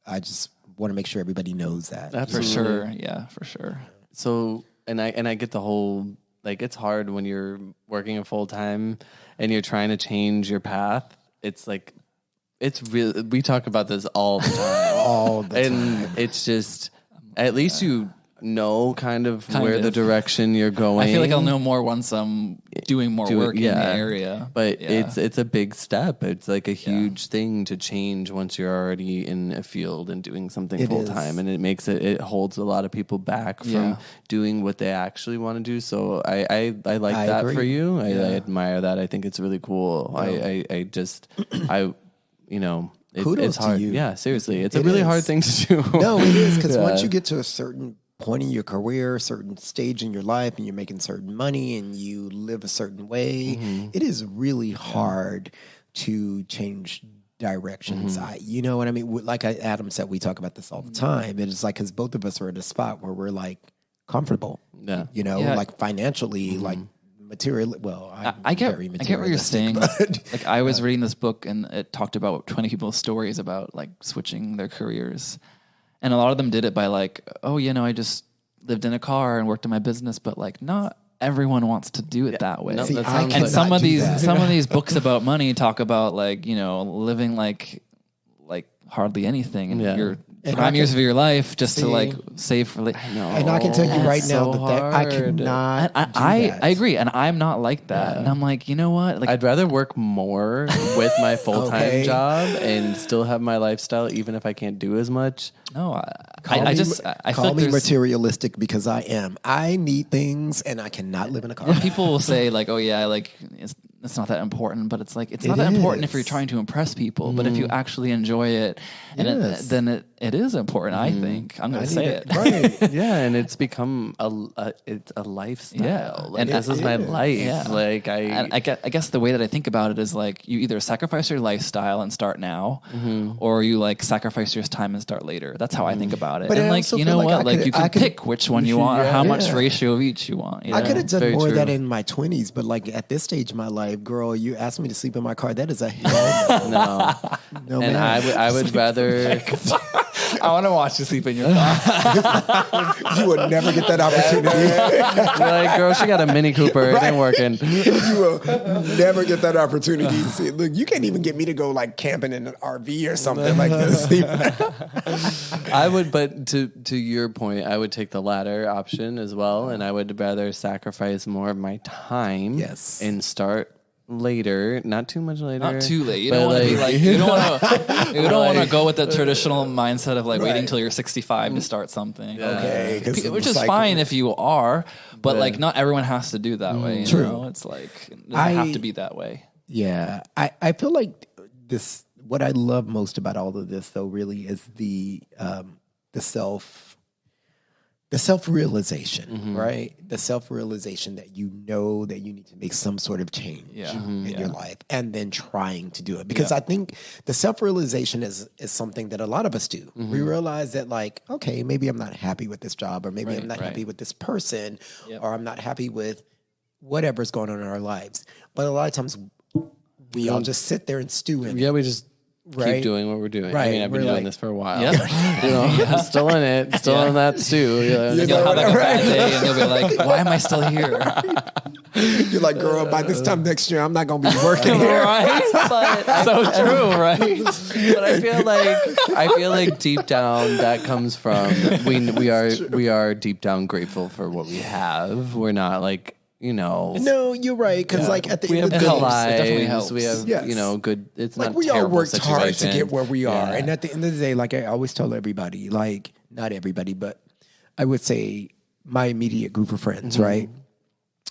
I just want to make sure everybody knows that. for sure. Yeah, for sure. So, and I get the whole, like, it's hard when you're working a full time and you're trying to change your path. It's like, it's real. We talk about this all the time. All the time. And it's just, at least you know kind of where the direction you're going. I feel like I'll know more once I'm doing more work in the area. But it's a big step. It's like a huge thing to change once you're already in a field and doing something full time. And it holds a lot of people back from doing what they actually want to do. So I like that agree. for you. I admire that. I think it's really cool. Kudos it's hard. to you. Yeah, seriously. It's a really hard thing to do. No, it is, because once you get to a certain point in your career, a certain stage in your life, and you're making certain money and you live a certain way, it is really hard to change directions. You know what I mean? Like Adam said, we talk about this all the time. It's like, because both of us are at a spot where we're like comfortable, like financially, like material. Well, I get very what you're saying. but- Like I was reading this book and it talked about 20 people's stories about like switching their careers. And a lot of them did it by like, oh, I just lived in a car and worked in my business, but like not everyone wants to do it that way. No, See, that I sounds cannot And some of do these that. some of these books about money talk about like, living like hardly anything in your prime years of your life just to like save for later. And I can tell you right now so that I hard. cannot do I that. agree, and I'm not like that. And I'm like, you know what? Like, I'd rather work more with my full-time Okay. job and still have my lifestyle, even if I can't do as much. no, I Call feel me like there's materialistic, because I am. I need things, and I cannot live in a car. people will say like, oh yeah, like it's not that important, but it's like it's not that important if you're trying to impress people. But if you actually enjoy it, and then it is important. I think I'm going to say it. Right. Yeah, and it's become it's a lifestyle. Yeah. Like, And this is my life. Yeah. Like And I guess the way that I think about it is like you either sacrifice your lifestyle and start now, or you like sacrifice your time and start later. That's how I think about it. But and I like also you feel know like what, I you could- can pick which one you want or how much Yeah. ratio of each you want. I could have done very more of that true. in my 20s, but like at this stage of my life, girl, you asked me to sleep in my car. That is a hell no. no. And man. I would rather I want to watch you sleep in your car. You will never get that opportunity. like, girl, she got a Mini Cooper. It ain't working. You will never get that opportunity to see. Look, you can't even get me to go like camping in an RV or something like this. I would, but to your point, I would take the latter option as well, and I would rather sacrifice more of my time, and start later, not too much later, Not too late. You but don't want to be like you don't want to go with the Like- traditional mindset of like waiting till you're 65 to start something. Okay, 'cause Which it's is like- fine if you are, but like not everyone has to do that way. You know? It's like it doesn't have to be that way. Yeah, I feel like this. What I love most about all of this, though, really is the the self-realization, right? The self-realization that you know that you need to make some sort of change in your life, and then trying to do it. Because I think the self-realization is something that a lot of us do. We realize that, like, okay, maybe I'm not happy with this job, or maybe I'm not happy with this person, or I'm not happy with whatever's going on in our lives. But a lot of times we all just sit there and stew in it. We just keep doing what we're doing. Right. I mean, I've been doing this for a while. Yeah. You know, still in it, still in that stew. You'll have like a bad day, and you'll be like, "Why am I still here?" You're like, girl, by this time next year, I'm not going to be working here. Right? But So true, right? But I feel like deep down that comes from we are deep down grateful for what we have. We're not like, you know. No, you're right. Because like at the We end have of the good day, lives. We have, you know, good. It's like not we all terrible worked hard to situation. get where we are. Yeah. And at the end of the day, like I always tell everybody, like not everybody, but I would say my immediate group of friends, right?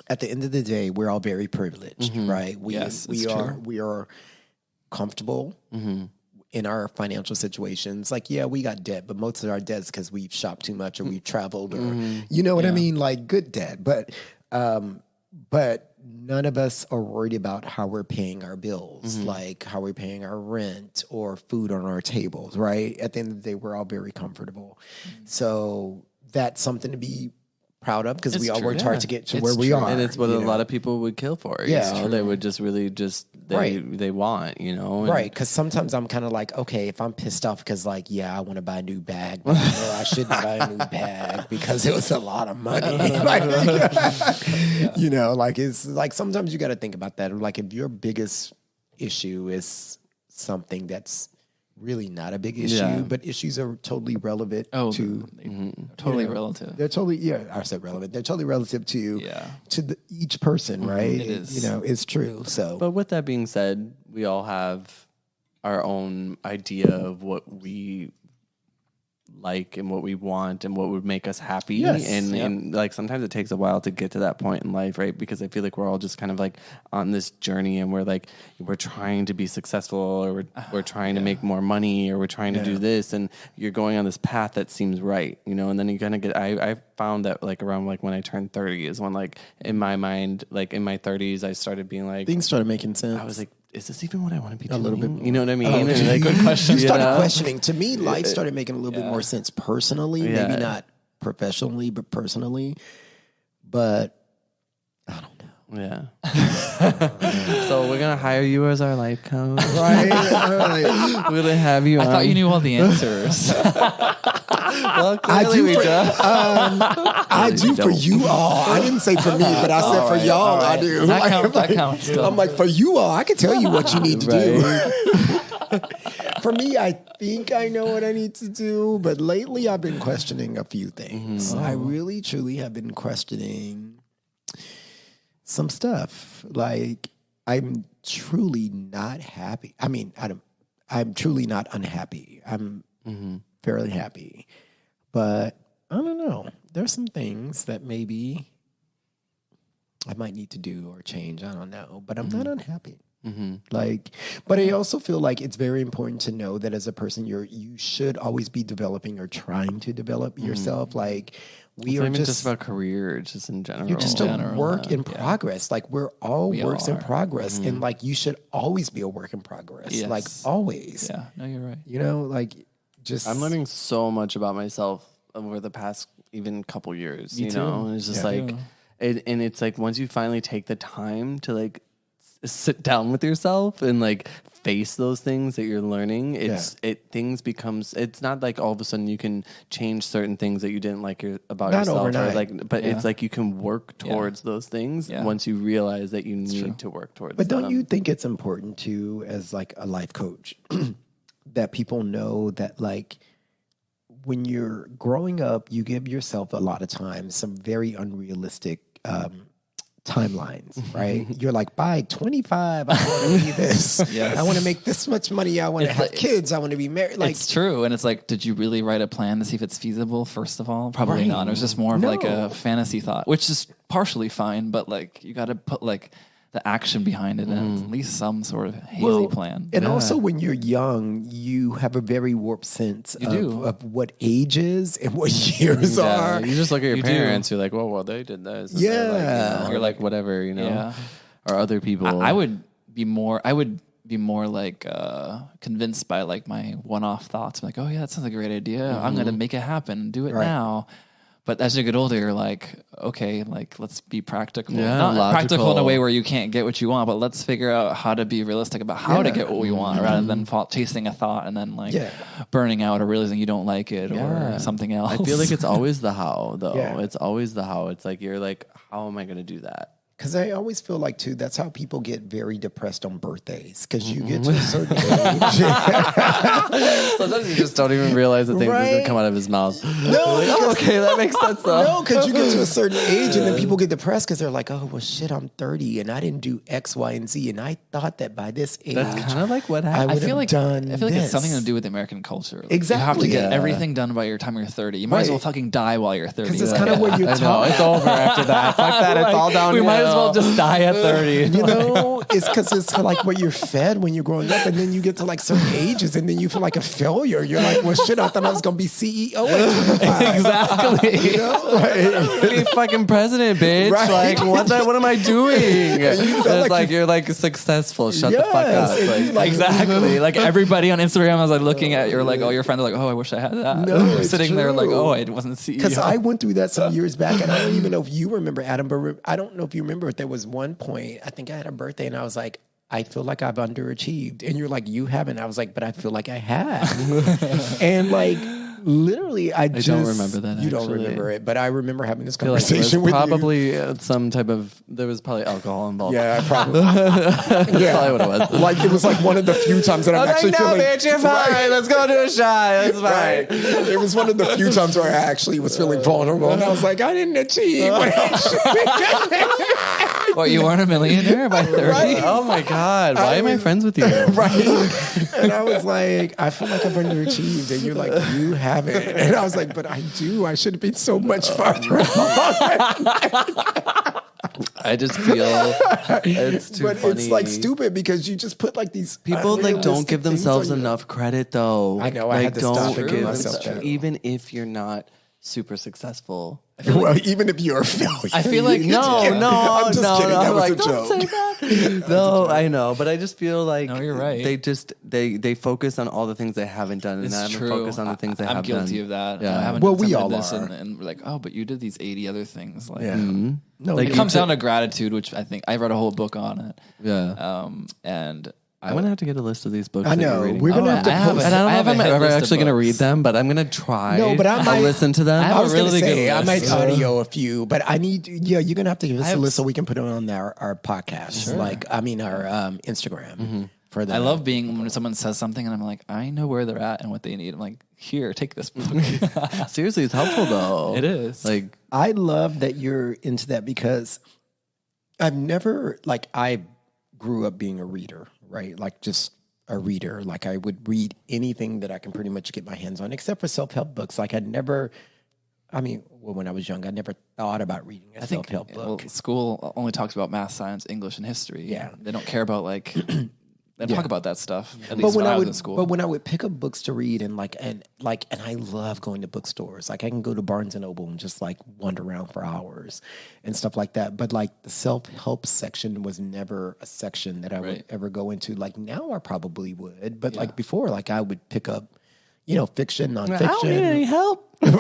At the end of the day, we're all very privileged, right? We are comfortable in our financial situations. Like, yeah, we got debt, but most of our debt is because we've shopped too much or we've traveled or you know what I mean? Like good debt. But none of us are worried about how we're paying our bills, like how we're paying our rent or food on our tables, right? At the end of the day, we're all very comfortable. So that's something to be proud of because we all worked hard to get to where we are. And it's what a lot of people would kill for. Yeah. You know? They would just really they want, you know. Right, because sometimes I'm kind of like, okay, if I'm pissed off because, like, yeah, I want to buy a new bag, but I shouldn't buy a new bag because it was a lot of money. You know, like, it's like sometimes you got to think about that. Like, if your biggest issue is something that's really not a big issue, but issues are totally relevant to Totally relative. They're totally I said relevant. They're totally relative to each person, right? It is. You know, it's true. So, But with that being said, we all have our own idea of what we like and what we want and what would make us happy. Yes. And like sometimes it takes a while to get to that point in life, right? Because I feel like we're all just kind of like on this journey and we're trying to be successful or we're trying to make more money or we're trying to do this, and you're going on this path that seems right, you know, and then you're gonna get I found that like around like when I turned 30 is when like in my mind, like in my 30s I started being like things started making sense. I was like, is this even what I want to be doing? A little bit more. You know what I mean? Oh, and like, good question. You started questioning. To me, life started making a little bit more sense personally, maybe not professionally, but personally. But I don't know. Yeah. So we're gonna hire you as our life coach, Right? We're gonna have you. I thought you knew all the answers. Well, clearly we do. I do for you all. I didn't say for me, but I said for y'all. I do. That counts. Still. I'm like, for you all, I can tell you what you need to do. For me, I think I know what I need to do, but lately I've been questioning a few things. I really, truly have been questioning some stuff. Like, I'm truly not happy. I mean, I'm truly not unhappy. I'm fairly happy. But I don't know. There's some things that maybe I might need to do or change. I don't know. But I'm not unhappy. Like, but I also feel like it's very important to know that as a person, you should always be developing or trying to develop yourself. Like, we are just about career, just in general. You're just a work in progress. Like, we're all works in progress, and like you should always be a work in progress. Yes. Like, always. Yeah, no, you're right. You know, like, just I'm learning so much about myself over the past even couple years. Me you too. know, and it's just like, and it's like once you finally take the time to like sit down with yourself and like face those things that you're learning, it's not like all of a sudden you can change certain things that you didn't like about Not yourself overnight. or like, but it's like you can work towards those things once you realize that you need to work towards But them. don't you think it's important too, as like a life coach, that people know that like when you're growing up, you give yourself a lot of times some very unrealistic timelines, right? You're like, by 25, I want to be this. I want to make this much money. I want to have kids. I want to be married. Like, it's true. And it's like, did you really write a plan to see if it's feasible, first of all? Probably not. It was just more of like a fantasy thought, which is partially fine, but like you got to put like the action behind it and at least some sort of hazy plan. And also when you're young, you have a very warped sense of what ages and what years are. You just look at your parents, you're like, well, they did this. Yeah. You're like, whatever, or other people. I would be more like convinced by like my one-off thoughts. I'm like, oh yeah, that sounds like a great idea. I'm going to make it happen, do it now. But as you get older, you're like, okay, like let's be practical. Not practical in a way where you can't get what you want, but let's figure out how to be realistic about how to get what we want, rather than chasing a thought and then like burning out or realizing you don't like it or something else. I feel like it's always the how, though. Yeah. It's always the how. It's like you're like, how am I going to do that? Because I always feel like, too, that's how people get very depressed on birthdays. Because you get to a certain age. Sometimes you just don't even realize the things that come out of his mouth. No, like, okay, that makes sense, though. No, because you get to a certain age and then people get depressed because they're like, oh, well, shit, I'm 30 and I didn't do X, Y, and Z. And I thought that by this age, that's kind of like what happened. I feel like it's something to do with American culture. Like, exactly. You have to get everything done by your time you're 30. You might as well fucking die while you're 30. Because it's kind of what you're taught. It's over after that. Fuck that. It's all downhill. We might as well just die at 30. It's because it's like what you're fed when you're growing up, and then you get to like certain ages, and then you feel like a failure. You're like, well, shit, I thought I was going to be CEO at 25. Exactly. Be fucking president, bitch. Right. Like, what am I doing? It's like you're like successful. Shut the fuck up. Exactly. Like everybody on Instagram, I was like looking at, you're like, oh, your friends are like, oh, I wish I had that. No, sitting there like, oh, I wasn't CEO. Because I went through that some years back, and I don't even know if you remember, Adam, but I don't know if you remember if there was one point, I think I had a birthday, and I was like, I feel like I've underachieved. And you're like, you haven't. I was like, but I feel like I have. And like, literally, I don't remember that. You don't remember it, but I remember having this conversation with probably you. There was probably alcohol involved. Yeah, probably. That's probably what it was. Like, it was like one of the few times that I'm actually feeling. No, bitch, you're fine. Right. Let's go do a shot. That's fine. Right. It was one of the few times where I actually was feeling vulnerable, and I was like, I didn't achieve what I should. What, you weren't a millionaire by 30? Right? Oh my God. Why am I friends with you? Right. And I was like, I feel like I've underachieved. And you're like, you haven't. And I was like, but I do. I should have been so much farther along. I just feel it's too funny. But it's like stupid because you just put like these people like don't give themselves enough credit though. I know. I had to stop and give myself that. Even if you're not super successful. Well, even if you're a failure. I feel like no. I'm just kidding. That was a joke. Don't say that. No, I know, but I just feel like no, you're right. They focus on all the things they haven't done, and I'm focus on the things they have done. I'm guilty of that. Yeah. I haven't well, done we all this are, and we're like, oh, but you did these 80 other things. Like, No, like it comes down to gratitude, which I think I read a whole book on it. Yeah, and I'm gonna have to get a list of these books. I know. We're gonna have to post. And I don't know if I'm ever actually gonna read them, but I'm gonna try. No, but I might listen to them. I was really gonna say I might audio a few, but I need. Yeah, you're gonna have to give us a list so we can put it on our podcast. Sure. Like, I mean, our Instagram. For that. I love being when someone says something and I'm like, I know where they're at and what they need. I'm like, here, take this book. Seriously, it's helpful though. It is. Like, I love that you're into that because I grew up being a reader, right? Like just a reader. Like I would read anything that I can pretty much get my hands on, except for self-help books. Like when I was young, I never thought about reading a self-help book. Well, school only talks about math, science, English, and history. Yeah. They don't care about like... They talk about that stuff. At but least when I was in school. But when I would pick up books to read and I love going to bookstores. Like I can go to Barnes and Noble and just like wander around for hours and stuff like that. But like the self-help section was never a section that I would ever go into. Like now I probably would, but like before, like I would pick up, fiction, nonfiction. I don't need any help. As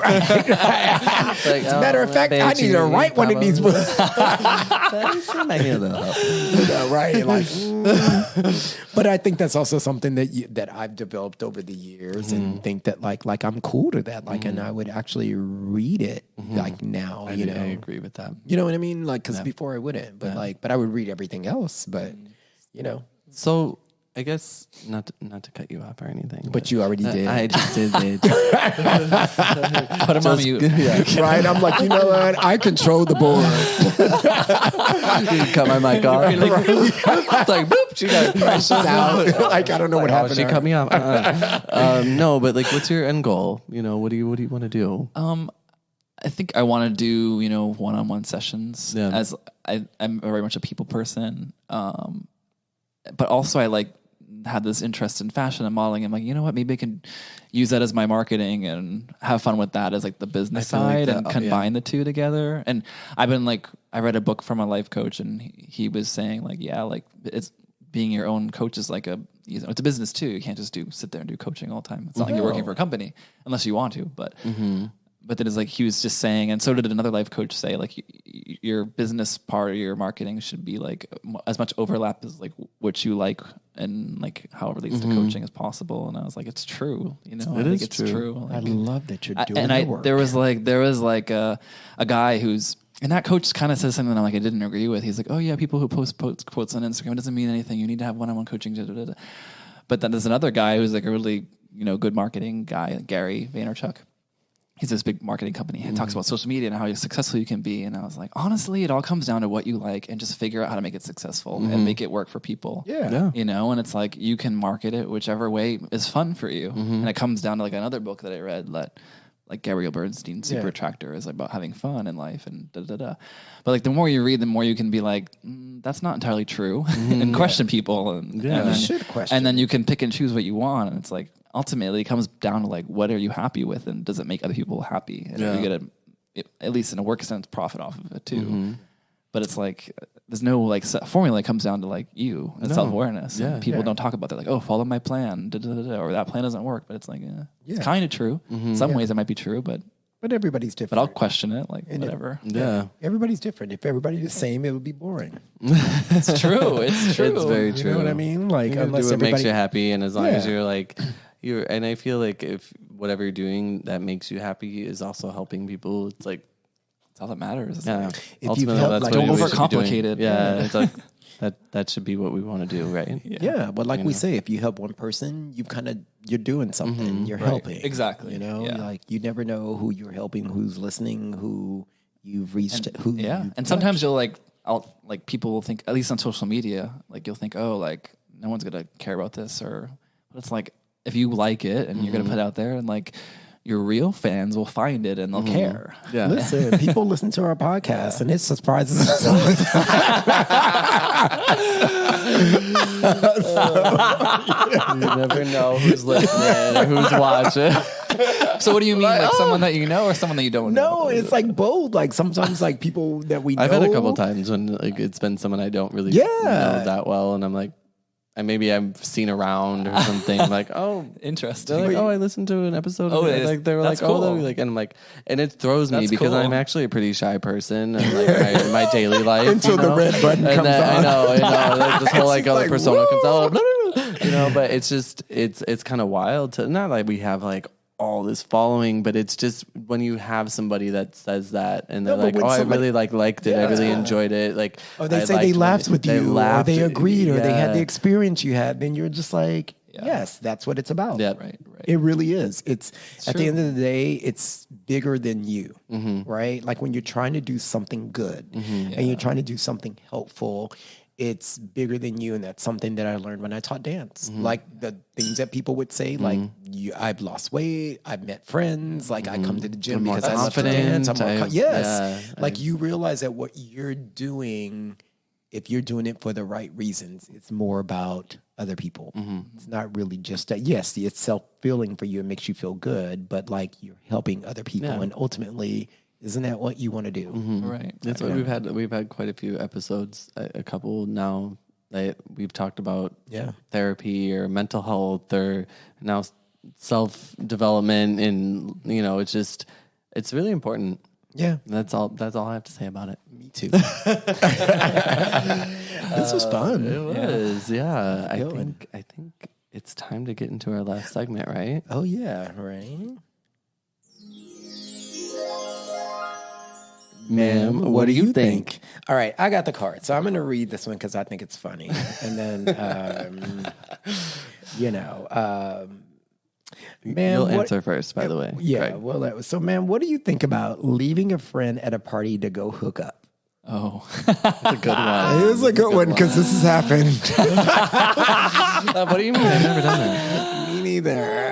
a matter of fact, I need to write one of these books. I need a little help. Right. Like, but I think that's also something that I've developed over the years and think that like I'm cool to that. Like, and I would actually read it like now, I agree with that. You know what I mean? Like, cause before I wouldn't, but but I would read everything else, but So I guess not to cut you off or anything. But you already did. I just did. Put him on mute. Right? I'm like, you know what? I control the board. You cut my mic off. It's like, boop, she got she's out. Like, I don't know what happened. She cut me off. No, but like, what's your end goal? What do you want to do? I think I want to do, you know, one-on-one sessions as I'm very much a people person. But also I like had this interest in fashion and modeling. I'm like, you know what, maybe I can use that as my marketing and have fun with that as like the business side and combine the two together. And I've been like, I read a book from a life coach and he was saying like, yeah, like it's being your own coach is like it's a business too. You can't just sit there and do coaching all the time. It's not like you're working for a company unless you want to, but then it's like, he was just saying, and so did another life coach say, like your business part of your marketing should be like as much overlap as like what you like and like how it relates to coaching as possible. And I was like, it's true, you know, I think it's true. Like, I love that you're doing the work. There was like a guy who's, and that coach kind of says something that I'm like, I didn't agree with. He's like, oh yeah, people who post quotes on Instagram, it doesn't mean anything. You need to have one-on-one coaching. But then there's another guy who's like a really, you know, good marketing guy, Gary Vaynerchuk. He's this big marketing company. He talks about social media and how successful you can be. And I was like, honestly, it all comes down to what you like and just figure out how to make it successful and make it work for people. Yeah. You know, and it's like, you can market it whichever way is fun for you. And it comes down to like another book that I read that like Gabrielle Bernstein's Super Attractor is about having fun in life and da-da-da. But like the more you read, the more you can be like, that's not entirely true and question people. And you should question. And then you can pick and choose what you want. And it's like, ultimately it comes down to like, what are you happy with and does it make other people happy? And you get at least in a work sense, profit off of it too. But it's like, there's no like formula that comes down to like you and self-awareness. Yeah. And people don't talk about that. Like, oh, follow my plan, or that plan doesn't work. But it's like, it's kind of true. Some ways it might be true, but everybody's different. But I'll question it, like whatever. Everybody's different. If everybody's the same, it would be boring. It's true. It's true. It's very true. You know what I mean? Like, unless do what makes you happy, and as long as you're like, and I feel like if whatever you're doing that makes you happy is also helping people, it's like, all that matters. Yeah. If you help, like, don't overcomplicate it. Yeah. It's like that should be what we want to do, right? Yeah. But like we say, if you help one person, you're doing something. You're helping. Exactly. You know, like you never know who you're helping, who's listening, who you've reached, and sometimes people will think, at least on social media, like you'll think, oh, like no one's gonna care about this, but it's like, if you like it and you're gonna put it out there and like, your real fans will find it and they'll care. Yeah. Listen, people listen to our podcast and it surprises us all the time. You never know who's listening or who's watching. So what do you mean? Like someone that you know or someone that you don't know? No, it's like both. Like sometimes like people that we know. I've had a couple times when like it's been someone I don't really know that well and I'm like, and maybe I've seen around or something. I'm like, oh, interesting. They're like, oh, I listened to an episode. Oh, like they were like, cool. oh, like, and I'm like, and it throws me because I'm actually a pretty shy person, and like my daily life until the red button comes on. I know, like this whole like other persona comes out, you know. But it's just it's kind of wild to not like we have like all this following, but it's just when you have somebody that says that and they're like, oh, I really liked it. I really enjoyed it. Like, or they say they laughed with you, or they agreed, or they had the experience you had. Then you're just like, yes, that's what it's about. Yeah, right. It really is. It's at the end of the day, it's bigger than you, right? Like when you're trying to do something good and you're trying to do something helpful, it's bigger than you, and that's something that I learned when I taught dance. Like the things that people would say, like I've lost weight, I've met friends, like I come to the gym because I love to dance. Like you realize that what you're doing, if you're doing it for the right reasons, it's more about other people. It's not really just that. Yes, it's self-fulfilling for you. It makes you feel good, but like you're helping other people, and ultimately. Isn't that what you want to do? Right. That's what we've had quite a few episodes, a couple now that we've talked about therapy or mental health or now self-development, and you know, it's really important. Yeah. That's all I have to say about it. Me too. This was fun. It was. Yeah. I think it's time to get into our last segment, right? Oh yeah, right. Ma'am, what do you think? All right, I got the card, so I'm going to read this one because I think it's funny. And then, ma'am, you'll answer first, by the way. Yeah, Greg. Well, so, ma'am, what do you think about leaving a friend at a party to go hook up? Oh, that's a good one. It was a good one because this has happened. What do you mean? I've never done that. Me neither.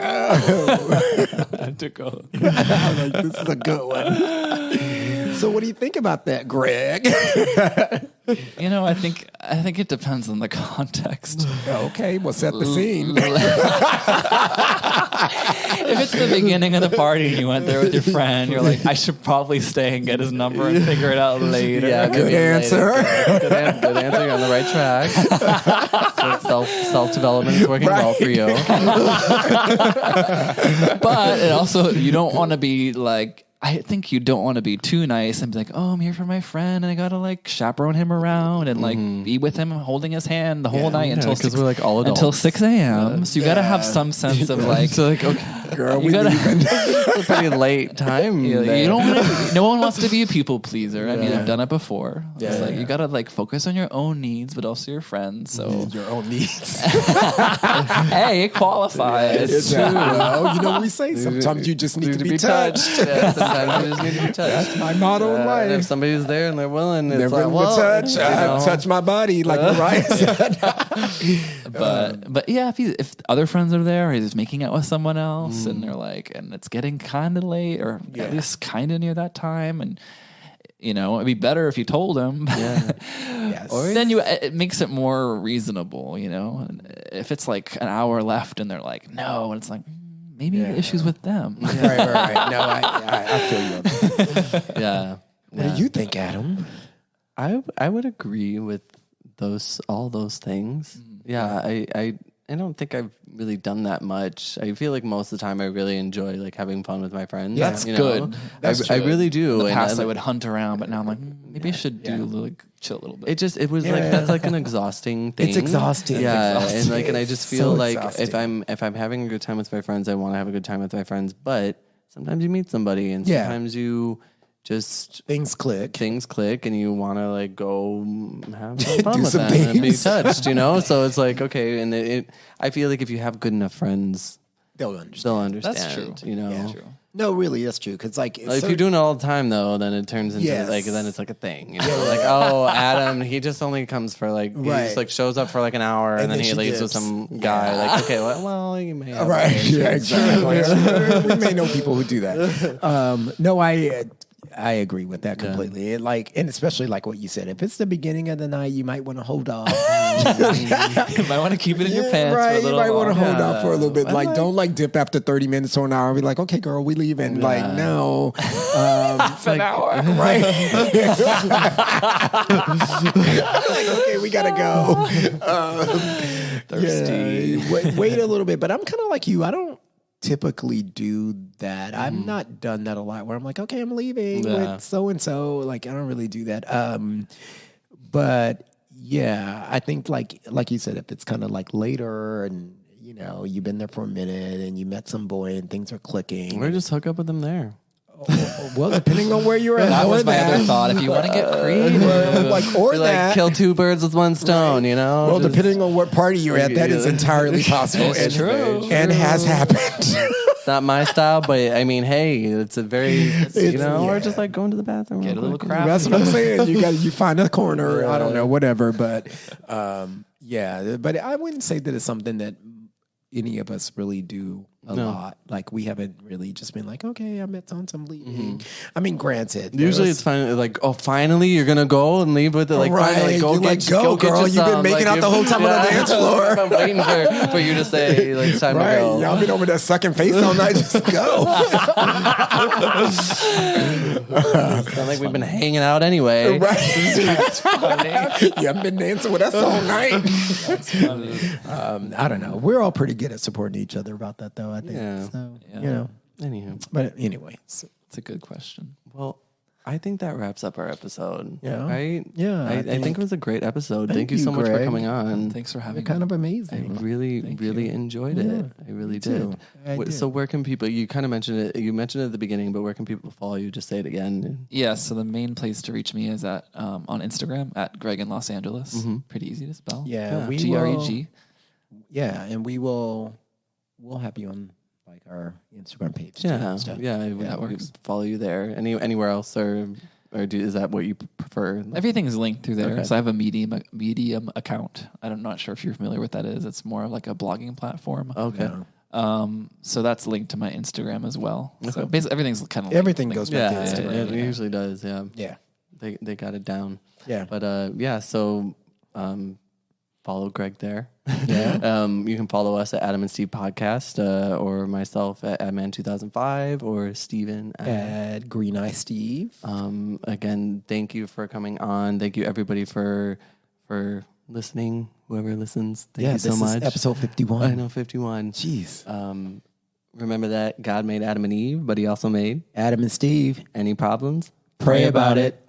to go. I'm like, this is a good one. So what do you think about that, Greg? You know, I think it depends on the context. Okay, we'll set the scene. If it's the beginning of the party and you went there with your friend, you're like, I should probably stay and get his number and figure it out later. Yeah, Good answer. Good answer. You're on the right track. So self-development is working well for you. But it also, you don't want to be like, I think you don't want to be too nice and be like, oh, I'm here for my friend and I got to like chaperone him around and like be with him holding his hand the whole night until 6, we're like all adults. until 6 a.m. So you got to have some sense of like, So like, okay, Girl, you gotta, it's a pretty late time. you there. don't want to, no one wants to be a people pleaser. I mean, I've done it before. It's like, you got to like focus on your own needs, but also your friends. So Your own needs. hey, it qualifies. Well, you know what we say? Sometimes you just need to be touched. Yeah, sometimes you just need to be touched. That's my motto in And life. if somebody's there and they're willing, it's They're like, willing to touch. I touch my body like Mariah said. But yeah, if other friends are there, or he's making out with someone else, and they're like, and it's getting kind of late, or at least kind of near that time, and you know, it'd be better if you told him. Yeah. Yes. Or then it makes it more reasonable, you know. And if it's like an hour left and they're like, no, and it's like, maybe the issue's with them. Right. No, I feel you on that. Yeah. What do you think, Adam? I would agree with all those things. Yeah, I don't think I've really done that much. I feel like most of the time I really enjoy like having fun with my friends. That's you know? good. I really do. In the And past, I would hunt around, but now I'm like, maybe I should chill a little bit. It was like that's like an exhausting thing. It's exhausting. Yeah, It's exhausting. and I just It's feel so like exhausting. if I'm having a good time with my friends, I want to have a good time with my friends. But sometimes you meet somebody, and Yeah. sometimes you just Things click. and you want to like go have some fun Do with some them and be things. touched, you know? So it's like, okay. And I feel like if you have good enough friends, They'll understand. they'll understand. That's true. You know? That's true. No, really, that's true. Because like, If you're doing it all the time, though, then it turns into Yes. like then it's like a thing. You know? Like, oh, Adam, he just only comes for like he Right. just like shows up for like an hour and then then he she leaves with dips. some guy. Like, okay, well, you may have Right. a Yeah, exactly. We may know people who do that. No, I agree with that completely. It, like, and especially like what you said, if it's the beginning of the night, you might want to hold off. You might want to keep it in your pants right. for a little You might want to while. hold off for a little bit. I Like, like- don't like dip after 30 minutes or an hour and be like, okay, girl, we leaving. Like, no. An hour. Right. Like, okay, we got to go. Thirsty. Yeah, wait a little bit. But I'm kind of like you. I don't typically do that. I've not done that a lot where I'm like, okay, I'm leaving with so-and-so. Like, I don't really do that. But yeah, I think like you said, if it's kind of like later and, you know, you've been there for a minute and you met some boy and things are clicking. Or just hook up with them there. Well, depending on where you're at. That or was my other thought. If you want to get creative, Like, or You're that. like kill two birds with one stone, you know? Well, Just- depending on what party you're at, that is entirely possible. It's true. And has happened. It's not my style, but I mean, hey, it's a very, you know, or yeah. just like going to the bathroom. Get a real little quick. crap. That's what I'm saying. You find a corner. I don't know, whatever. But yeah, but I wouldn't say that it's something that any of us really do a lot. Like, we haven't really just been like, okay, I met someone, I'm leaving. I mean, granted, Usually it's fine. Like, oh, finally you're gonna go and leave with it. Like, Right. finally, go You're get, like, go, get girl. you You've been some. making Like, out the whole time on the dance floor. I'm waiting for you to say like it's time right. to go. Y'all been over there sucking face all night. Just go. It's not like we've been hanging out anyway. Right. That's funny. You haven't been dancing with us all night. That's funny. I don't know. We're all pretty good at supporting each other about that, though, I think. Yeah. So, Yeah. you know. Anywho, But anyway. So, It's a good question. well, I think that wraps up our episode. Yeah. Right? Yeah, I think it was a great episode. Thank you you, so much for Greg. coming on. Thanks for having you're me. kind of I amazing. really enjoyed it. I really too. did. I did. So where can people? You kind of mentioned it. You mentioned it at the beginning, but where can people follow you? Just say it again. Yeah, so the main place to reach me is at on Instagram at Greg in Los Angeles. Pretty easy to spell. Yeah, we GREG. Yeah, and we'll have you on like our Instagram page. too Yeah, and stuff. yeah, Yeah, it we works. follow you there. Anywhere else, or is that what you prefer? Everything is linked through there. Okay. So I have a Medium account. I'm not sure if you're familiar with that is. It's more of like a blogging platform. Okay. No. So that's linked to my Instagram as well. So basically everything's kind of Everything goes back to Instagram. It usually does. Yeah. Yeah. They got it down. Yeah. But so follow Greg there. Yeah. You can follow us at Adam and Steve Podcast, or myself at Adman2005, or Steven at Green Eye Steve. Again, thank you for coming on. Thank you everybody for listening. Whoever listens, thank you so much. This is episode 51. I know, 51. Jeez. Remember that God made Adam and Eve, but he also made Adam and Steve. Any problems? Pray about it.